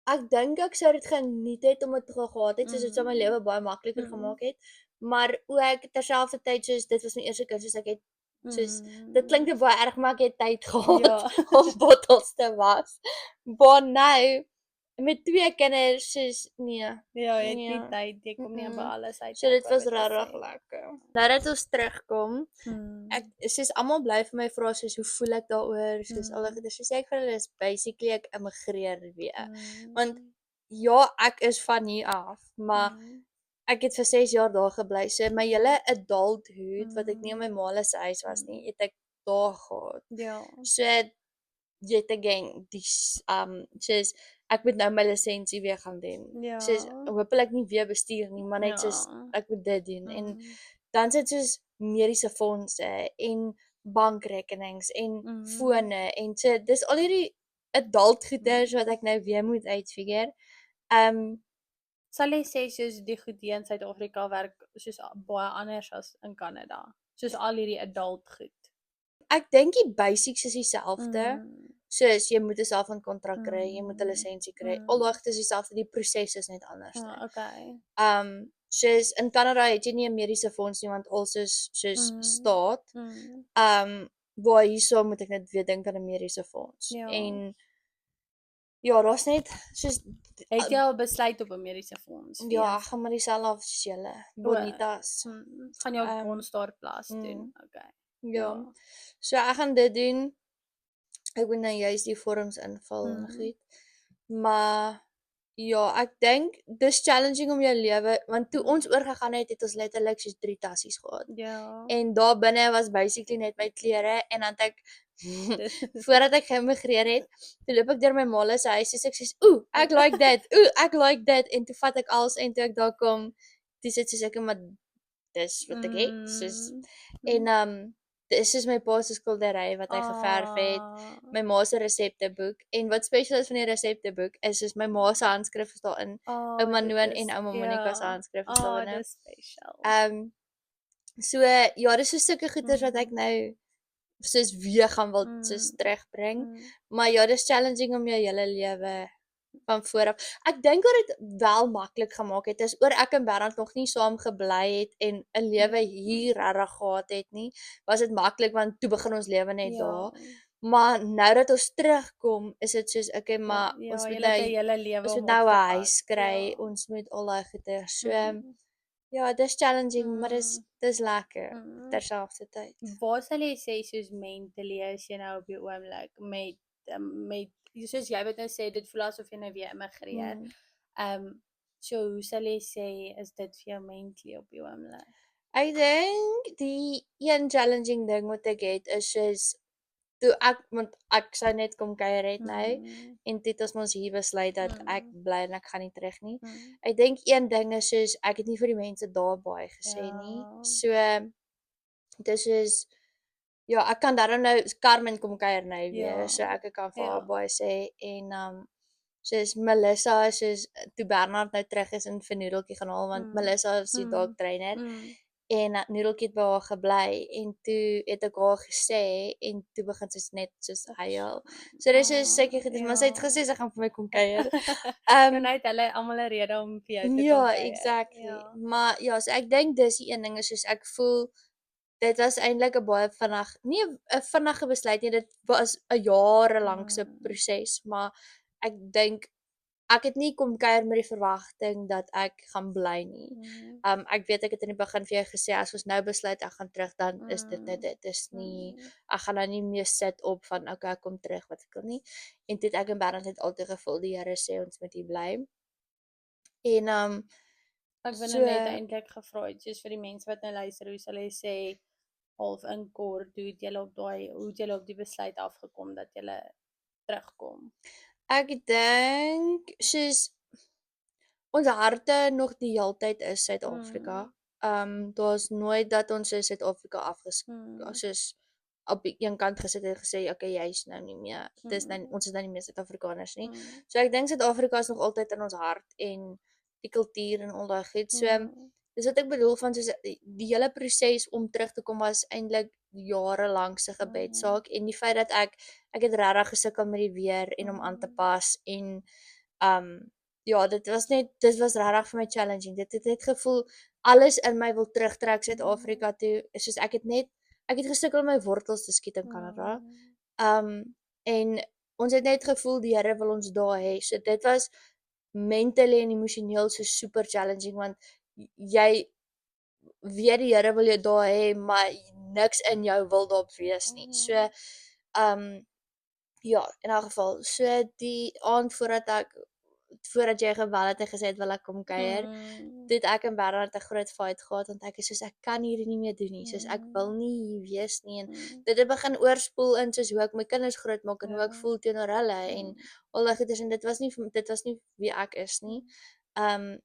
ek dink ek sou dit geniet het om dit gehad het, soos dit sou my lewe baie makliker gemaak het. Maar ook terselfdertyd soos dit was my eerste kind, soos ek het soos dit klink te baie erg, maar ek het tyd gehad Ja. om bottels te was. Maar nou met 2 kinders soos nee. Ja, jy het Ja. nie tyd. Jy kom nie by alles uit. So dit ek was wou dit regtig sê. lekker. Nou dat ons terugkom, Hmm. ek soos almal bly vir my vra soos hoe voel ek daaroor, soos al die goeders. So sê ek vir hulle is basically ek immigreer weer. Want ja, ek is van hier af, maar ek het vir 6 jaar daar gebly. So my hele adulthood wat ek nie in my ma se huis was nie, het ek daar gehad. Ja. So yet again, dis soos ek moet nou my lisensie weer gaan doen. Ja. Soos hopelik nie weer bestuur nie, maar net soos Ja. ek moet dit doen. En dan sit soos mediese fondse en bankrekenings en Mhm. fone en so dis al hierdie adult goeders wat ek nou weer moet uitfigure. Sal jy sê soos die goed hier in Suid-Afrika werk soos baie anders as in Kanada? Soos al hierdie adult goed. Ek dink die basics is dieselfde. Mm. Soos jy moet 'n selfhandkontrak kry, jy moet 'n lisensie kry. Mm. Al daai goed is dieselfde, die proses is net anders. Okay. Soos in Kanada het jy nie 'n mediese fonds nie want al soos staat. Waar hierso moet ek net weer dink aan 'n mediese fonds. Ja. En ja, daar's net soos Het jy al besluit op 'n mediese fonds? ja, ek gaan maar dieselfde af soos julle. Bonitas. Gaan jy ook Bonstar Plus doen? Okay. Ja. So ek gaan dit doen. Ek moet nou juist die vorms invul en goed. Maar ja, ek dink dis challenging om jou lewe want toe ons oorgegaan het ons letterlik soos 3 tassies gehad. Ja. En daar binne was basically net my klere en dan het ek voordat ek geïmmigreer het, toe loop ek deur my ma se huis en ek sê, "Ooh, ek like that. Ooh, ek like that." En toe vat ek alles en toe ek daar kom, toe sit soos ek maar dis wat ek het. Soos en dis soos my pa se skildery wat hy geverf het, my ma se resepteboek en wat spesiaal is van die resepteboek is soos my ma se handskrif is daarin, ouma Noon en ouma Monica se handskrif is daarin. Dis spesiaal. So ja, dis so sulke goeders wat ek nou soos weer gaan wil soos terugbring. Maar ja, dis challenging om jou hele lewe van voor af. Ek dink wat dit wel maklik gemaak het is oor ek en Bernard nog nie saam gebly het en 'n lewe hier regtig gehad het nie, was dit maklik want toe begin ons lewe net daar. Maar nou dat ons terugkom, is dit soos okay, maar ons moet nou 'n huis kry, ons moet al daai goeie. So ja, dis challenging, maar dis lekker terselfdertyd. Waar sal jy sê soos mentally is jy nou op die oomblik met soos jy wat nou sê dit voel asof jy nou weer immigreer. So hoe sal jy sê is dit vir jou mentally op die oomblik? Ek dink die een challenging ding wat ek het is soos toe want ek sou net kom kuier het nou en toe het ons hier besluit dat ek bly en ek gaan nie terug nie. Ek dink een ding is soos ek het nie vir die mense daar baie gesê nie. So dis is ja, ek kan daarom nou Carmen kom kuier nou weer, so ek kan vir haar baie sê en soos Melissa soos toe Bernard nou terug is en vir Noedeltjie gaan haal want Melissa is die dog trainer. En Noedeltjie het by haar gebly en toe het ek haar gesê en toe begin sy net soos huil. So dis is seker goed, maar sy het gesê sy gaan vir my kom kuier. Nou het hulle almal 'n rede om vir jou te kom Ja, kuier. exactly. Maar ja, so ek dink dis die een ding is soos ek voel dit was eintlik 'n baie nie 'n vinnige besluit nie, dit was 'n jarelange proses, maar ek dink ek het nie kom kuier met die verwagting dat ek gaan bly nie. Ek weet ek het in die begin vir jou gesê as ons nou besluit ek gaan terug dan is dit net dit is nie ek gaan nou nie meer sit op van okay ek kom terug wat ek wil nie. En toe het ek en Bernard het altyd gevoel die Here sê ons moet hier bly. En ek wil nou net eintlik gevra het soos vir die mense wat nou luister, hoe sal jy sê half in kort hoe het julle op die besluit afgekom dat julle terugkom? Ek dink soos ons harte nog die heeltyd is Suid-Afrika. Daar's nooit dat ons in Suid-Afrika soos op een kant gesit het gesê okay, jy's nou nie meer. Dis nou ons is nou nie meer Suid-Afrikaners nie. So ek dink Suid-Afrika is nog altyd in ons hart en die kultuur en al daai goed. So dis wat ek bedoel van soos die hele proses om terug te kom was eintlik jarelank se gebedsaak en die feit dat ek het regtig gesukkel met die weer en om aan te pas en ja, dit was regtig vir my challenging. Dit het net gevoel alles in my wil terugtrek Suid-Afrika toe. Soos ek het gesukkel om my wortels te skiet in Kanada. En ons het net gevoel die Here wil ons daar hê. So dit was mentally en emosioneel so super challenging want jy weet die Here wil jou daar hê, maar niks in jou wil daar wees nie. So ja, in elk geval, so die aand voordat jy gebel het en gesê het wil ek kom kuier, toe het ek en Bernard 'n groot fight gehad want ek is soos ek kan hier nie meer doen nie, soos ek wil nie hier wees nie en dit het begin oorspoel in soos hoe ek my kinders grootmaak en hoe ek voel teenoor hulle en al daai goeders en dit was nie wie ek is nie. En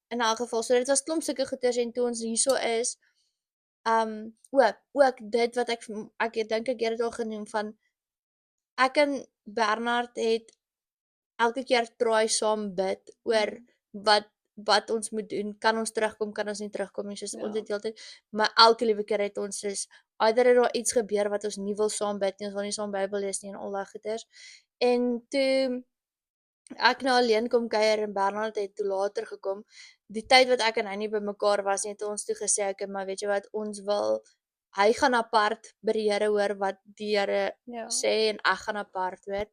in elk geval, so dit was klomp sulke goeders en toe ons hierso is, Ook dit wat ek dink ek het dit al genoem van ek en Bernard het elke keer try saam bid oor wat ons moet doen. Kan ons terugkom, kan ons nie terugkom nie, soos ons het heeltyd, maar elke liewe keer het ons soos either het daar iets gebeur wat ons nie wil saam bid nie, ons wil nie saam Bybel lees nie en al daai goeters. En toe ek nou alleen kom kuier en Bernard het toe later gekom. Die tyd wat ek en hy nie bymekaar was nie, het ons toe gesê okay, maar weet jy wat, hy gaan apart by die Here hoor wat die Here sê en ek gaan apart hoor.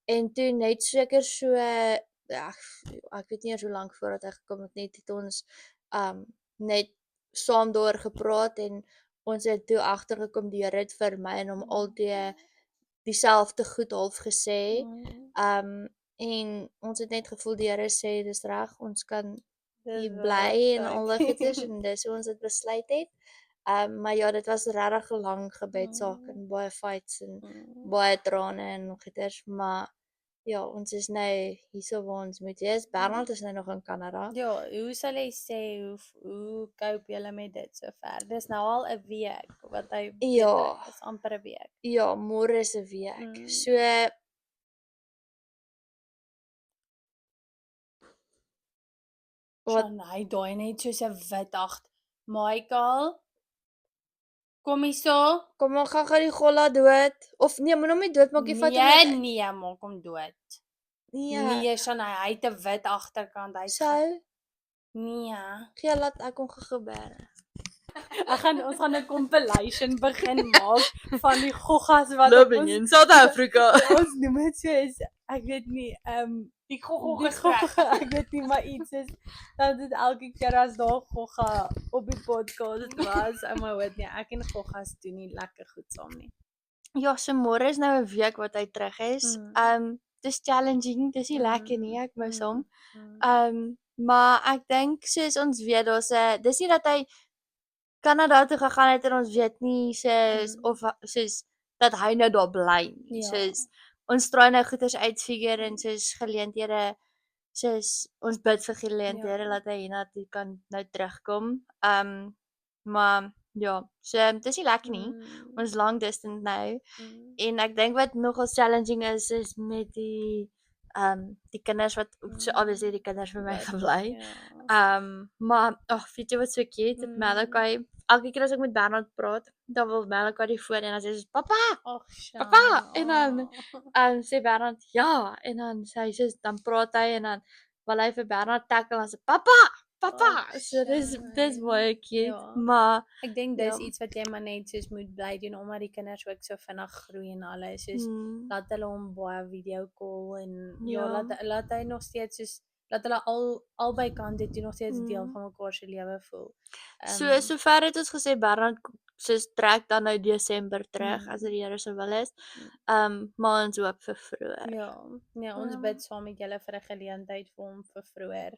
En toe net seker so ek weet nie eers hoe lank voordat hy gekom het ons net saam daar gepraat en ons het toe agtergekom die Here het vir my en hom altyd dieselfde goed half gesê. En ons het net gevoel die Here sê dis reg, ons kan hier bly en al daai goeders en dis hoe ons dit besluit het. Maar ja, dit was regtig 'n lang gebedsaak en baie fights en baie trane en goeders, maar ja, ons is nou hierso waar ons moet wees. Bernard is nou nog in Kanada. Ja, hoe sal jy sê hoe cope julle met dit sover? Dis nou al 'n week wat hy Ja. is amper 'n week. Ja, môre is 'n week. So wat hy daai net soos 'n wit Michael, kom hierso. Kom ons gaan die golla dood. Of nee, moet hom nie dood maak nie, vat hom net. Nee, maak hom dood. Nee. Nee, Shanay, hy het 'n wit agterkant. Hy Sou nee. gee laat ek hom gebeur. Ons gaan 'n compilation begin maak van die goggas wat Living in South Africa. Ons noem dit soos ek weet nie, die gogga, ek weet nie, maar iets is dat dit elke keer as daar gogga op die podcast was, my word nie, ek en goggas doen nie lekker goed saam nie. Ja, so môre is nou 'n week wat hy terug is. Dis challenging, dis nie lekker nie, ek mis hom. Maar ek dink soos ons weet dis nie dat hy Kanada toe gegaan het en ons weet nie of soos dat hy nou daar bly nie. Soos ons try nou goeders uitfigure en soos geleenthede soos ons bid vir geleenthede dat hy hiernatoe kan nou terugkom. Maar ja, so dis nie lekker nie. Ons long distance nou. En ek dink wat nogal challenging is met die kinders wat so obviously die kinders vir my gebly. Maar weet jy wat so cute? Malachi, elke keer as ek met Bernard praat, dan wil Malachi die voor en dan sê sy papa. Papa en dan sê Bernard ja en dan sê hy dan praat hy en dan wil hy vir Bernard tackle en sê papa. So dis baie cute. Maar ek dink dis iets wat jy maar net soos moet bly doen omdat die kinders ook so vinnig groei en alles. Soos laat hulle hom baie video call en laat hy nog steeds soos dat hulle albei kante toe nog steeds deel van mekaar se lewe voel. Sover het ons gesê Bernard soos trek dan nou Desember terug as die Here se wil is. Maar ons hoop vir vroeër. Ja, ons bid saam met julle vir 'n geleentheid vir hom vir vroeër.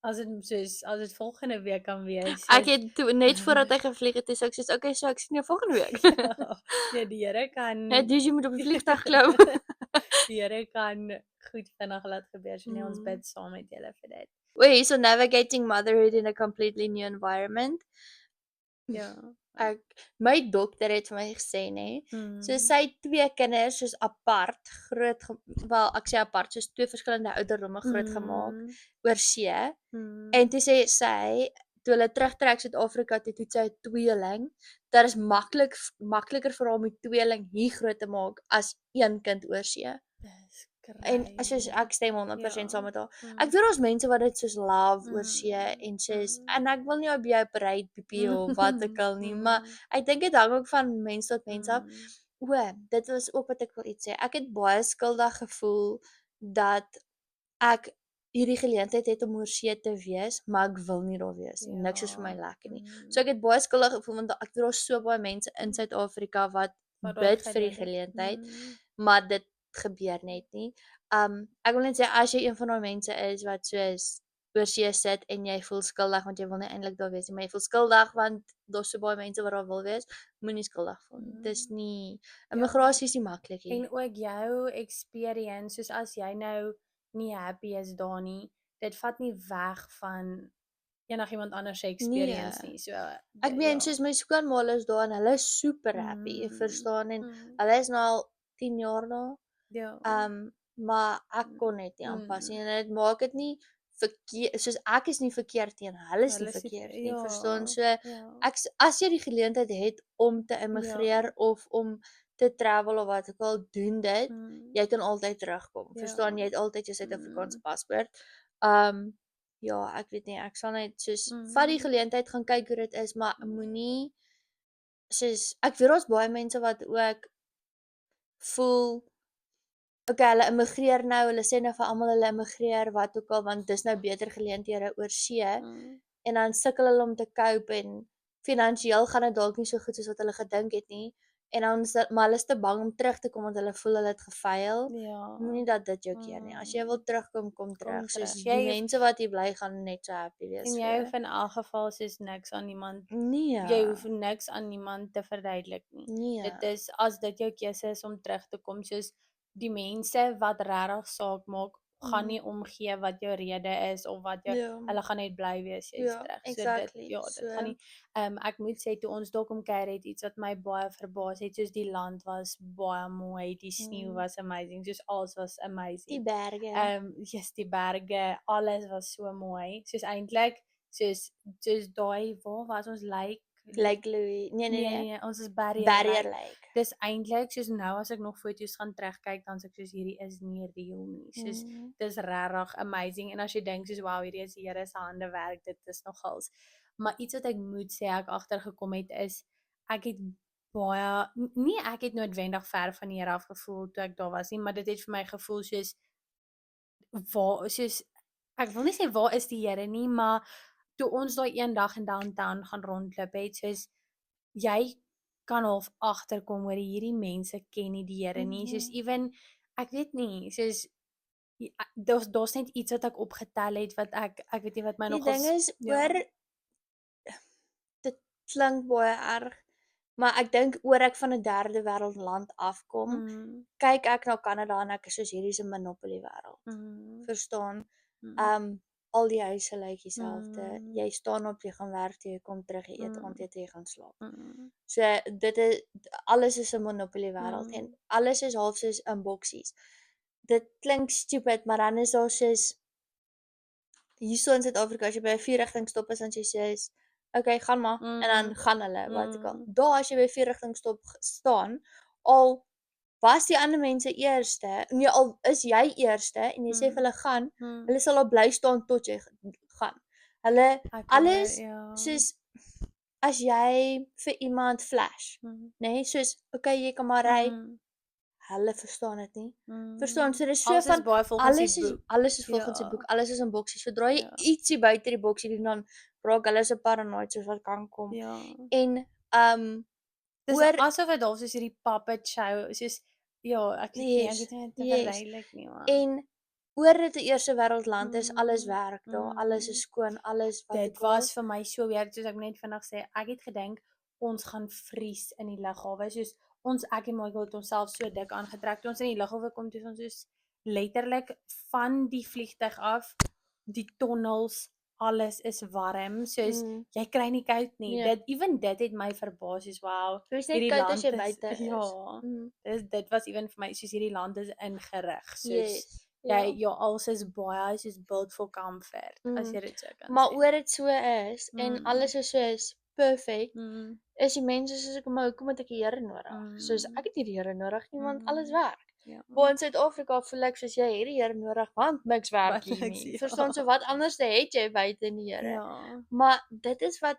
As dit volgende week kan wees. Ek het toe net voordat hy gevlieg het, so ek sê okay, so ek sien jou volgende week. Ja, die Here kan. Ja, dis jy moet op die vliegtuig klim. Die Here kan goed vinnig laat gebeur, so nee, ons bid saam met julle vir dit. Wait, so navigating motherhood in a completely new environment. Ja. My dokter het vir my gesê so sy 2 kinders soos apart ek sê apart soos 2 verskillende ouderdomme groot gemaak oor see. En toe sê sy toe hulle terugtrek Suid-Afrika toe het sy 'n tweeling. Dit is makliker vir haar om 'n tweeling hier groot te maak as een kind oor see. En soos ek stem 100% saam met haar. Ek weet ons mense wat dit soos love oor see en soos en ek wil nie op jou parade piepie of wat ek al nie, maar ek dink dit hang ook van mens tot mens af. Dit was ook wat ek wil iets sê. Ek het baie skuldig gevoel dat ek hierdie geleentheid het om oor see te wees, maar ek wil nie daar wees nie. Niks is vir my lekker nie. So ek het baie skuldig gevoel want ek weet daar's so baie mense in Suid-Afrika wat bid vir die geleentheid, maar dit gebeur net nie. Ek wil net sê as jy een van daai mense is wat soos oor see sit en jy voel skuldig want jy wil nie eintlik daar wees nie, maar jy voel skuldig want daar's so baie mense wat daar wil wees, moenie skuldig voel nie. Dis nie immigrasie is nie maklik nie. En ook jou experience, soos as jy nou nie happy is daar nie, dit vat nie weg van enigiemand anders se experience nie. So Ek meen soos my skoonma is daar en hulle is super happy, jy Mm, verstaan, en mm, hulle is nou al 10 jaar daar. ja. Maar ek kon net nie aanpas nie en dit maak dit nie verkeerd, soos ek is nie verkeerd teen hulle is nie Hulle is nie verkeerd ver- nie, ja, verstaan? So ja. as jy die geleentheid het om te immigreer of om te travel of wat ook al, doen dit. Mm, Jy kan altyd terugkom. Ja. Verstaan? Jy het altyd jou Suid-Afrikaanse paspoort. Ja, ek weet nie, ek sal net soos vat die geleentheid gaan kyk hoe dit is, maar moenie soos ek weet daar's baie mense wat ook voel okay, hulle immigreer nou, hulle sê nou vir almal hulle immigreer wat ook al want dis nou beter geleenthede oor see mm, en dan sukkel hulle om te cope en finansiëel gaan dit dalk nie so goed soos wat hulle gedink het nie en dan is dit maar hulle is te bang om terug te kom want hulle voel hulle het gefaal. Ja. Moenie dat dit jou keer nie. As jy wil terugkom, kom terug. Soos terug. die Jy- mense wat hier bly gaan net so happy wees. En vir jy jou. hoef in elk geval soos niks aan niemand Nee. jy hoef niks aan niemand te verduidelik nie. Nee. Dit is as dit jou keuse is om terug te kom, soos die mense wat regtig saak maak, gaan nie omgee wat jou rede is of wat jou Ja. hulle gaan net bly wees jy's Ja, terug. exactly. Dit So- gaan nie ek moet sê toe ons daar kom kuier het iets wat my baie verbaas het, soos die land was baie mooi, die sneeu was amazing, soos alles was Die amazing. berge. Yes, die berge, alles was so mooi. Soos eintlik soos daai waar was ons Lake Louis. Nee. ons is Barrier Barrier Lake. Lake. Dis eintlik soos nou as ek nog foto's gaan terugkyk dan sê ek soos hierdie is nie real nie. Soos dis regtig amazing en as jy dink soos wow, hierdie is die Here se hande werk, dit is nogals. Maar iets wat ek moet sê ek agtergekom het is ek het baie nie ek het noodwendig ver van die Here af gevoel toe ek daar was nie, maar dit het vir my gevoel soos ek wil nie sê waar is die Here nie, maar toe ons daai een dag in downtown gaan rondloop het, soos jy kan half agterkom oor hierdie mense ken nie die Here nie, soos even ek weet nie, soos daar's net iets wat ek opgetel het wat ek weet nie wat my Die nogals ding is ja. oor dit klink baie erg, maar ek dink oor ek van 'n derde wêreld land afkom, kyk ek na Kanada en ek is soos hierdie is 'n monopoly wêreld. Verstaan? Al die huise lyk dieselfde. Jy staan op, jy gaan werk toe, jy kom terug, jy eet aandete, jy gaan slaap. So dit is alles is 'n monopoly wêreld en alles is half soos in boksies. Dit klink stupid, maar dan is daar soos hierso in Suid-Afrika as jy by 'n 4-rigting stop is dan sê jy sê okay, gaan maar en dan gaan hulle wat ook al. Daar as jy by 4-rigting stop staan, al was die ander mense eerste, nee al is jy eerste en jy sê vir hulle gaan, hulle sal al bly staan tot jy gaan. Hulle alles soos as jy vir iemand flash, nê, soos okay, jy kan maar ry. Hulle verstaan dit nie. Verstaan, so dis so Alles is van baie volgens die alles is boek. volgens die Ja. boek, alles is in boksies. Sodra jy Ja. ietsie buite die boksie doen dan raak hulle so paranoid soos wat kan kom. Ja. En Dis oor asof dit half soos hierdie puppet show, soos ja, ek weet nie, ek weet nie hoe te verduidelik nie, maar en oor dit 'n eerste wêreld land is, alles werk daar, alles is skoon, alles wat dit ook al. was vir my so weird, soos ek net vinnig sê, ek het gedink ons gaan vries in die lughawe, soos ek en Michael het onsself so dik aangetrek, toe ons in die lughawe kom, toe ons soos letterlik van die vliegtyg af, die tonnels, alles is warm, soos jy kry nie koud nie. Nee. Dit het my verbaas, soos wow, Dit is net hierdie koud land as jy is- buite is. Ja, dit was even vir my, soos hierdie land is ingerig, soos Yes. jy alles is baie soos built for comfort, as jy dit so kan Maar sê. oor dit so is en alles is soos perfek, Mm, is die mense soos ek maar hoekom het ek die Here nodig? Soos ek het nie die Here nodig nie want alles werk. ja. Maar in Suid-Afrika voel ek soos jy het die Here nodig want niks werk Want hier niks, nie. ja. Verstaan, so wat anders het jy buite in die Here? Ja. Maar dit is wat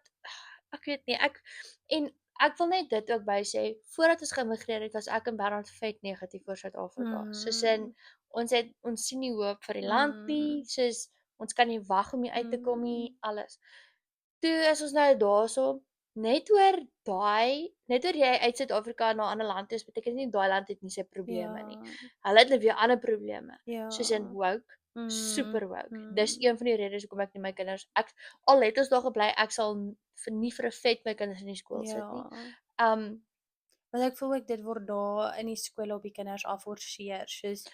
ek weet nie, ek wil net dit ook by sê, voordat ons geïmmigreer het, was ek en Bernard vet negatief oor Suid-Afrika. Soos in ons sien nie hoop vir die land nie, soos ons kan nie wag om hier uit te kom nie, alles. Toe is ons nou daarso, net oor jy uit Suid-Afrika na 'n ander land is, beteken nie daai land het nie sy probleme nie. Hulle het nou weer ander probleme, Ja. soos in woke, Mm, super woke. mm. Dis een van die redes hoekom ek nie my kinders al het ons daar gebly, ek sal nie vir 'n vet my kinders in die skool sit nie. Want ek voel ook dit word daar in die skole op die kinders afforceer, soos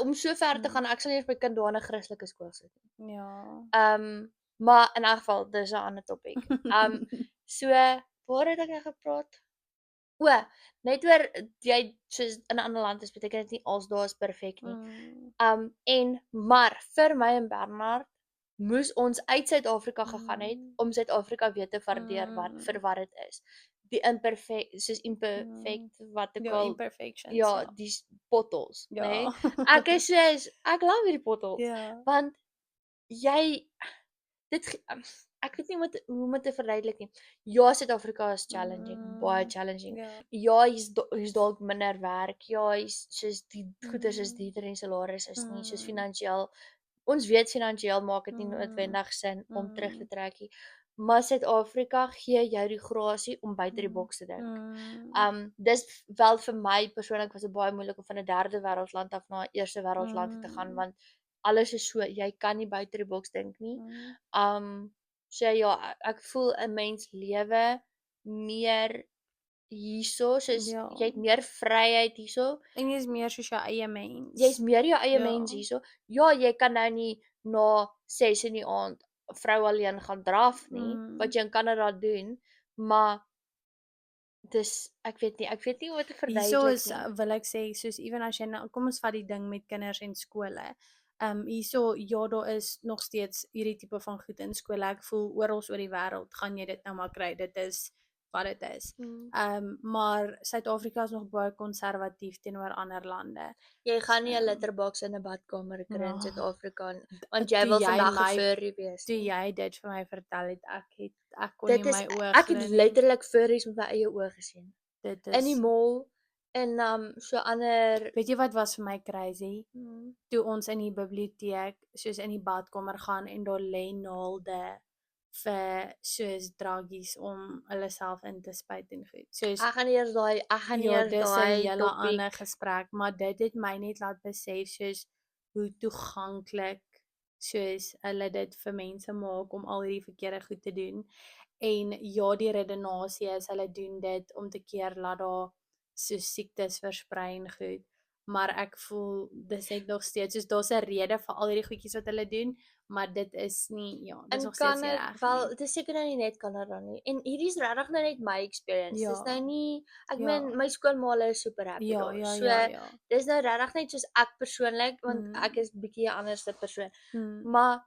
Om so ver te gaan, ek sal nie eens my kind daar in 'n Christelike skool sit nie. ja. Maar in elk geval, dis 'n ander topik. So waar het ek nou gepraat? O, net oor jy soos in 'n ander land is, beteken dit nie als daar is perfek nie. Maar vir my en Bernard moes ons uit Suid-Afrika gegaan het om Suid-Afrika weer te waardeer vir wat dit is. Die imperfect wat ek Ja, al imperfections. ja, die potholes, Ja. nê? Ek is soos ek love hierdie potholes. Ja. Want jy ek weet nie hoe om dit te verduidelik nie. Ja, Suid-Afrika is challenging, baie challenging. Ja. Ja, hier's dalk minder werk. Ja, hier's soos die goeders is duurder en salaris is nie soos finansiëel. Ons weet finansiëel maak dit nie noodwendig sin om terug te trek nie. Maar Suid-Afrika gee jou die grasie om buite die boks te dink. Dis wel vir my persoonlik was dit baie moeilik om van 'n derde wêreldland af na 'n eerste wêreldland toe te gaan want alles is so jy kan nie buite die boks dink nie. So ja, ek voel 'n mens lewe meer hierso, soos Ja. jy het meer vryheid hierso. En jy is meer soos jou eie mens. Jy's meer jou eie Ja. mens hierso. Ja, jy kan nou nie na 6 in die aand vrou alleen gaan draf nie, wat jy in Kanada doen, maar ek weet nie hoe om dit te Hierso verduidelik is nie. wil ek sê soos ewen as jy nou kom ons vat die ding met kinders en skole. Hierso ja, daar is nog steeds hierdie tipe van goed in skole. Ek voel oral oor die wêreld gaan jy dit nou maar kry. Dit is wat dit is. Maar Suid-Afrika is nog baie konservatief teenoor ander lande. Jy gaan nie 'n litterbox in 'n badkamer kry in Ja. Suid-Afrika want jy Toe wil jy vandag 'n my- furry wees. Toe jy dit vir my vertel het, ek kon Dit nie is my oë ek glo het nie. letterlik furries met my eie oë gesien. Dit In die is mall en so ander Weet jy wat was vir my crazy? Toe ons in die biblioteek, soos in die badkamer gaan en daar lê naalde vir soos druggies om hulle self in te spuit en goed. Soos ek gaan eers daai ja, dis 'n hele topic. ander gesprek, maar dit het my net laat besef soos hoe toeganklik soos hulle dit vir mense maak om al hierdie verkeerde goed te doen. En ja, die redenasie is hulle doen dit om te keer dat daar so siektes versprei en goed. Maar ek voel dis net nog steeds soos daar's 'n rede vir al hierdie goedjies wat hulle doen, maar dit is nie dis En nog steeds nie Kanada, reg wel, nie. dit is seker nou nie net Kanada nie. En hierdie is regtig nou net my experience. Dis Ja. nou nie ek Ja. meen my skoonmaale is super happy Ja, daar. ja, So ja. dis nou regtig net soos ek persoonlik want ek is bietjie 'n anderste persoon. Maar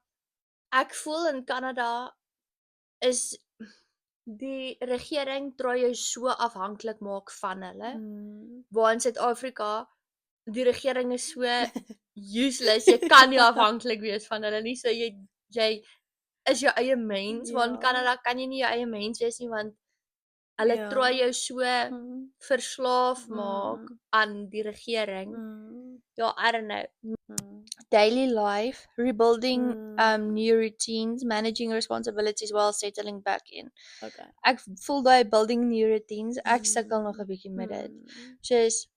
ek voel in Kanada is die regering probeer jou so afhanklik maak van hulle. Waar in Suid-Afrika die regering is so useless. Jy kan nie afhanklik wees van hulle nie. So jy is jou eie mens. Want in Ja. Kanada kan jy nie jou eie mens wees nie want hulle Ja. probeer jou so verslaaf maak aan die regering. Ja, I don't know. Daily life, rebuilding new routines, managing responsibilities while settling back in. Okay. Ek voel daai building new routines, ek sukkel nog 'n bietjie met dit. Soos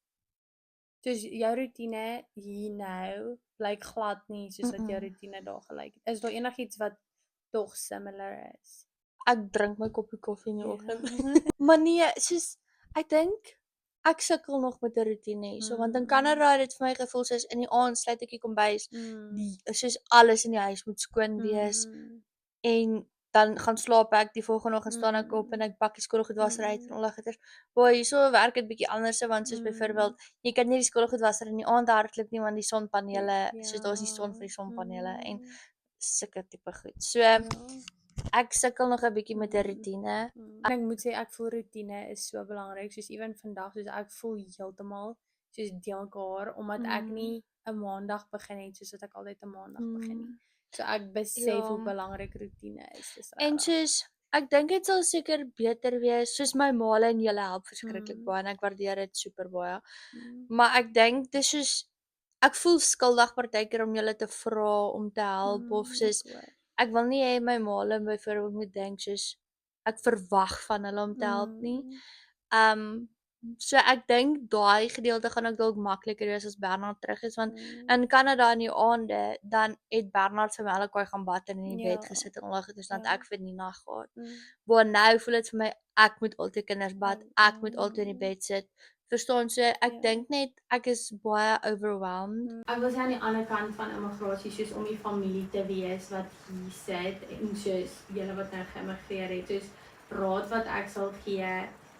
Soos jou roetine hier nou blyk glad nie soos wat jou roetine daar gelyk het. Is daar enigiets wat tog similar is? ek drink my koppie koffie in die Ja. oggend. Maar nee, soos ek dink ek sukkel nog met 'n roetine hierso want in Kanada het dit vir my gevoel soos in die aand sluit ek die kombuis, soos alles in die huis moet skoon wees en dan gaan slaap ek die volgende oggend staan ek op en ek pak die skottelgoedwasser uit en al daai goeters. Waar hierso werk dit bietjie anders want soos byvoorbeeld jy kan nie die skottelgoedwasser in die aand hardloop nie want die sonpanele, soos daar's nie son vir die sonpanele en sulke tipe goed. So ek sukkel nog 'n bietjie met 'n roetine. En ek moet sê ek voel roetine is so belangrik soos ewen vandag soos ek voel heeltemal soos deelmekaar omdat ek nie 'n maandag begin het soos wat ek altyd 'n maandag begin nie. So ek besef hoe belangrik roetine is. Dis En regtig. soos ek dink dit sal seker beter wees soos my maale en julle help verskriklik baie en ek waardeer dit super baie. Maar ek dink dis soos ek voel skuldig partykeer om julle te vra om te help of soos ek wil nie hê my maale byvoorbeeld moet dink soos ek verwag van hulle om te help nie. So ek dink daai gedeelte gaan ek dalk makliker wees as Bernard terug is want in Kanada in die aande dan het Bernard vir my alkohol gaan bad en in die bed gesit en al daai goeders dan ek vir Nina gehad. Waar nou voel dit vir my ek moet altyd kinders bad, ek moet altyd in die bed sit Verstaan? So ek Ja. dink net ek is baie overwhelmed. Ek wil sê aan die ander kant van immigrasie soos om die familie te wees wat hier sit en soos julle wat nou geïmmigreer het, soos raad wat ek sal gee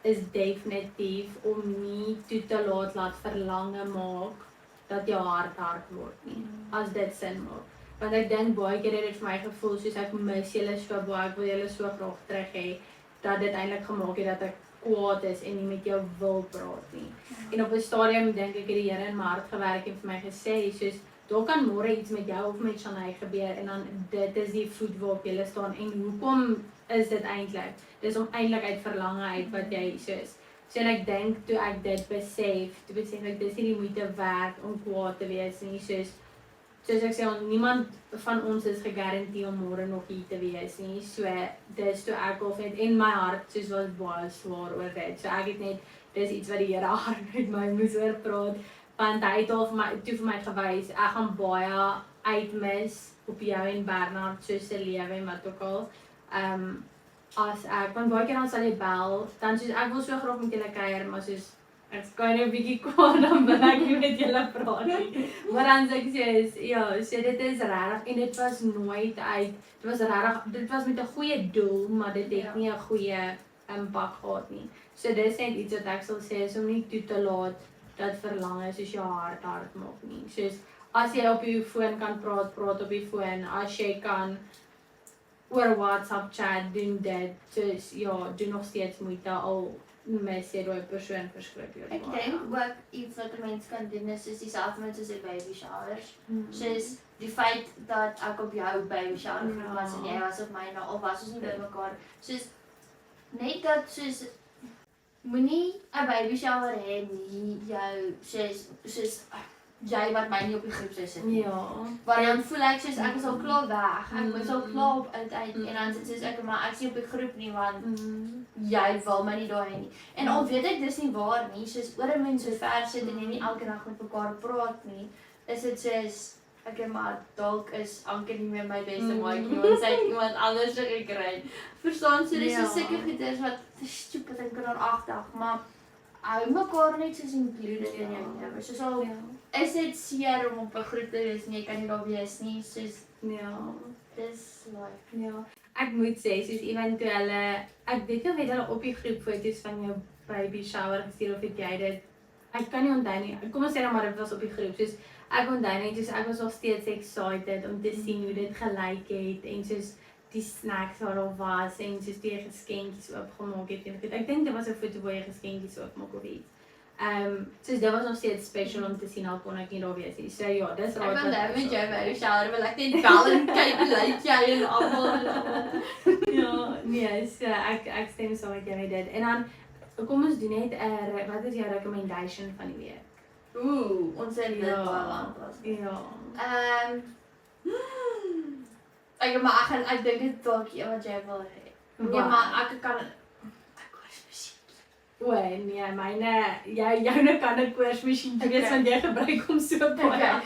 is definitief om nie toe te laat verlange maak dat jou hart word nie, as dit sin maak. Want ek dink baie keer het dit vir my gevoel soos ek mis julle so baie, ek wil julle so graag terug hê, dat dit eintlik gemaak het dat ek kwaad is en nie met jou wil praat nie. En op 'n stadium dink ek het die Here in my hart gewerk en vir my gesê, soos daar kan môre iets met jou of met Shanay gebeur en dan dit is die voet waarop jy staan en hoekom is dit eintlik? Dis om eintlik uit verlange uit wat jy soos. So en ek dink toe ek dit besef ek dis nie die moeite werd om kwaad te wees nie, soos ek sê, niemand van ons is gegarandeer om môre nog hier te wees nie. So dis toe ek al het en my hart soos was baie swaar oor dit. So ek het net dis iets wat die Here hard met my moes oor praat, want hy het al vir my gewys, ek gaan baie uitmis op jou en Bernard soos se lewe en wat ook al. As ek, want baie keer dan sal jy bel, dan soos ek wil so graag met julle kuier, maar soos ek kan nou 'n bietjie kwaad dan wil ek nie met julle praat nie. Maar dan sê ek soos, ja, so dit is regtig en dit was nooit uit, dit was met 'n goeie doel, maar dit het nie 'n goeie impak gehad nie. So dis net iets wat ek sal sê is om nie toe te laat dat verlange soos jou hart maak nie. Soos as jy op jou foon kan praat op die foon, as jy kan oor WhatsApp chat doen dit, soos ja, doen nog steeds moeite al mis jy daai persoon verskriklik. Ek dink ook iets wat 'n mens kan doen is dieselfde met soos die baby showers. Soos die feit dat ek op jou baby shower gegaan was en jy was op myne of was ons nie by mekaar. Soos net dat soos moenie 'n baby shower hê nie jou soos jy wat my nie op die groep sou sit nie. Ja. Maar dan voel ek soos ek is al klaar weg. Ek was al klaar op uit en dan sit soos ek maar ek is nie op die groep nie want jy wil my nie daar hê nie. En al weet ek dis nie waar nie, soos oor 'n mens so ver sit en jy nie elke dag met mekaar praat nie, is dit soos ek maar dalk is Anke nie meer my beste maatjie want sy het iemand anders gekry. Verstaan, so dis so sulke goeders wat stupid en kinderagtig, maar hou mekaar net soos included in jou lewe. Soos al is dit seer om op 'n groep te wees en jy kan nie daar wees nie, soos dis life. Ja. Ek moet sê soos eventuele ek weet nie of jy hulle op die groep foto's van jou baby shower gestuur of het jy dit. Ek kan nie onthou nie. Kom ons sê nou maar dit was op die groep. Soos ek onthou net soos ek was nog steeds excited om te sien hoe dit gelyk het en soos die snacks wat daar was en soos die geskenkies oopgemaak het en goed. Ek dink dit was 'n foto waar jy geskenkies oopmaak of iets. Soos dit was nog steeds special om te sien al kon ek nie daar wees nie. So ja, dis raad. Ek onthou met jou baby shower wil ek net bel en kyk hoe lyk jy en almal. Ja, nee, so ek stem saam met jou met dit. En dan kom ons doen net 'n wat is jou recommendation van die week? Ons het dit baie lank was. Ja. Ek dink dit dalk wat jy wil hê. Nee, maar ek kan O nee, myne joune kan 'n koorsmasjien wees want jy gebruik hom so baie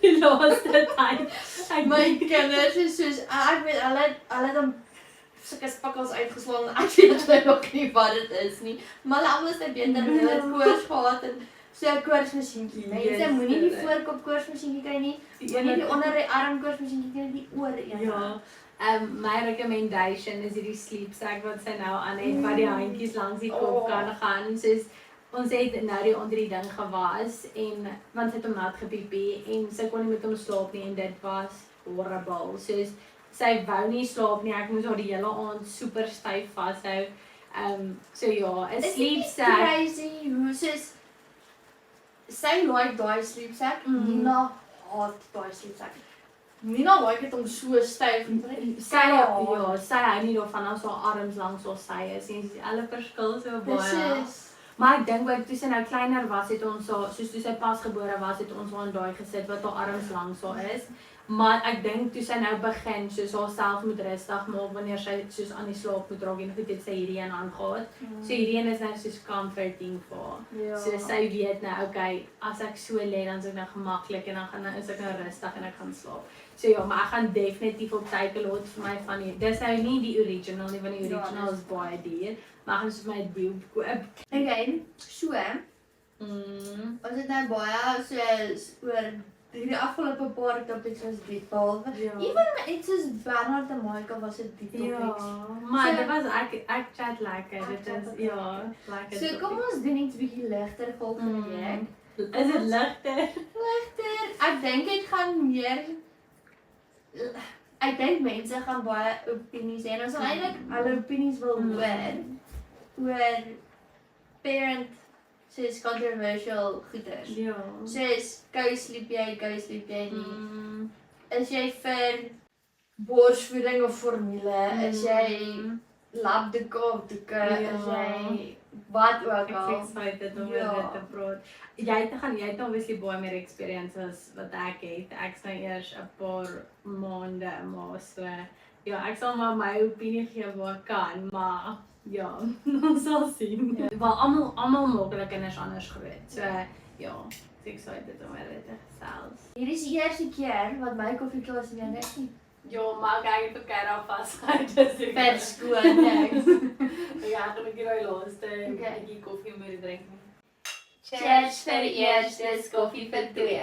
die laaste tyd. My kinders is soos ek weet hulle dan sulke spikkels uitgeslaan. Ek weet nog nie wat dit is nie. Maar hulle almal is beter met hulle koors gehad en so 'n koorsmasjienkie. Mense moenie die voorkop koorsmasjienkie kry nie. Moenie die onderarm koorsmasjienkie kry nie, die oor een. Ja. My recommendation is hierdie sleep sack wat sy nou aan het wat die handjies langs die kop kan gaan. Soos ons het nou die onder die ding gewas en want sy het hom nat gepiepie en sy kon nie met hom slaap nie en dit was horrible. Soos sy wou nie slaap nie. Ek moes haar die hele aand super styf vashou. So ja, 'n sleep sack. Crazy. Soos sy like daai sleep sack. Nina haat daai sleep sack. Nina like dit om so styf Sy hou nie daarvan as haar arms langs haar sy is en sy alle verskil so baie. Maar ek dink ook toe sy nou kleiner was het ons soos toe sy pasgebore was het ons haar in daai gesit wat haar arms langs haar is. Maar ek dink toe sy nou begin soos haarself moet rustig maak wanneer sy soos aan die slaap moet raak en goed het sy hierdie een aangegaan. So hierdie een is nou soos comforting vir haar. So sy weet nou okay, as ek so lê dan is ek nou gemaklik en dan is ek nou rustig en ek gaan slaap. So ja, maar ek gaan definitief op Take a Lot vir my van die, dis nou nie die original nie, want die original is baie duur, maar ek gaan soos my deal koop. Okay, so Ons het nou baie soos oor die afgelope paar topics was diep behalwe. Even iets soos Bernard en Michael was dit diep topics. maar So- dit was ek chat lekker. Dit is lekker. So kom ons doen iets bietjie ligter volgende week. Is dit ligter? Ek dink dit gaan meer ek dink mense gaan baie opinies hê en ons sal eintlik hulle opinies wil hoor oor parent soos controversial goeders. Ja. Soos gou sleep jy nie. Is jy vir borsvoeding of formule? Is jy labdoeke of doeke? Is jy wat ook Ek al? is excited om Ja. oor dit te praat. Jy het obviously baie meer experience as wat ek het. Ek's nou eers 'n paar maande maar so. Ja, ek sal maar my opinie gee waar ek kan, maar ja, ons sal sien. Want almal maak hulle kinders anders groot. So ja, ek's excited om oor dit te gesels. Hierdie is die eerste keer wat my koffieklas nie net nie Ja, maar ek het verkeerd afvasgehou. Dis verskoon niks. Ja, ek gaan ek die laaste Okay. bietjie koffie moet drink. Cheers vir eers, dis koffie vir twee.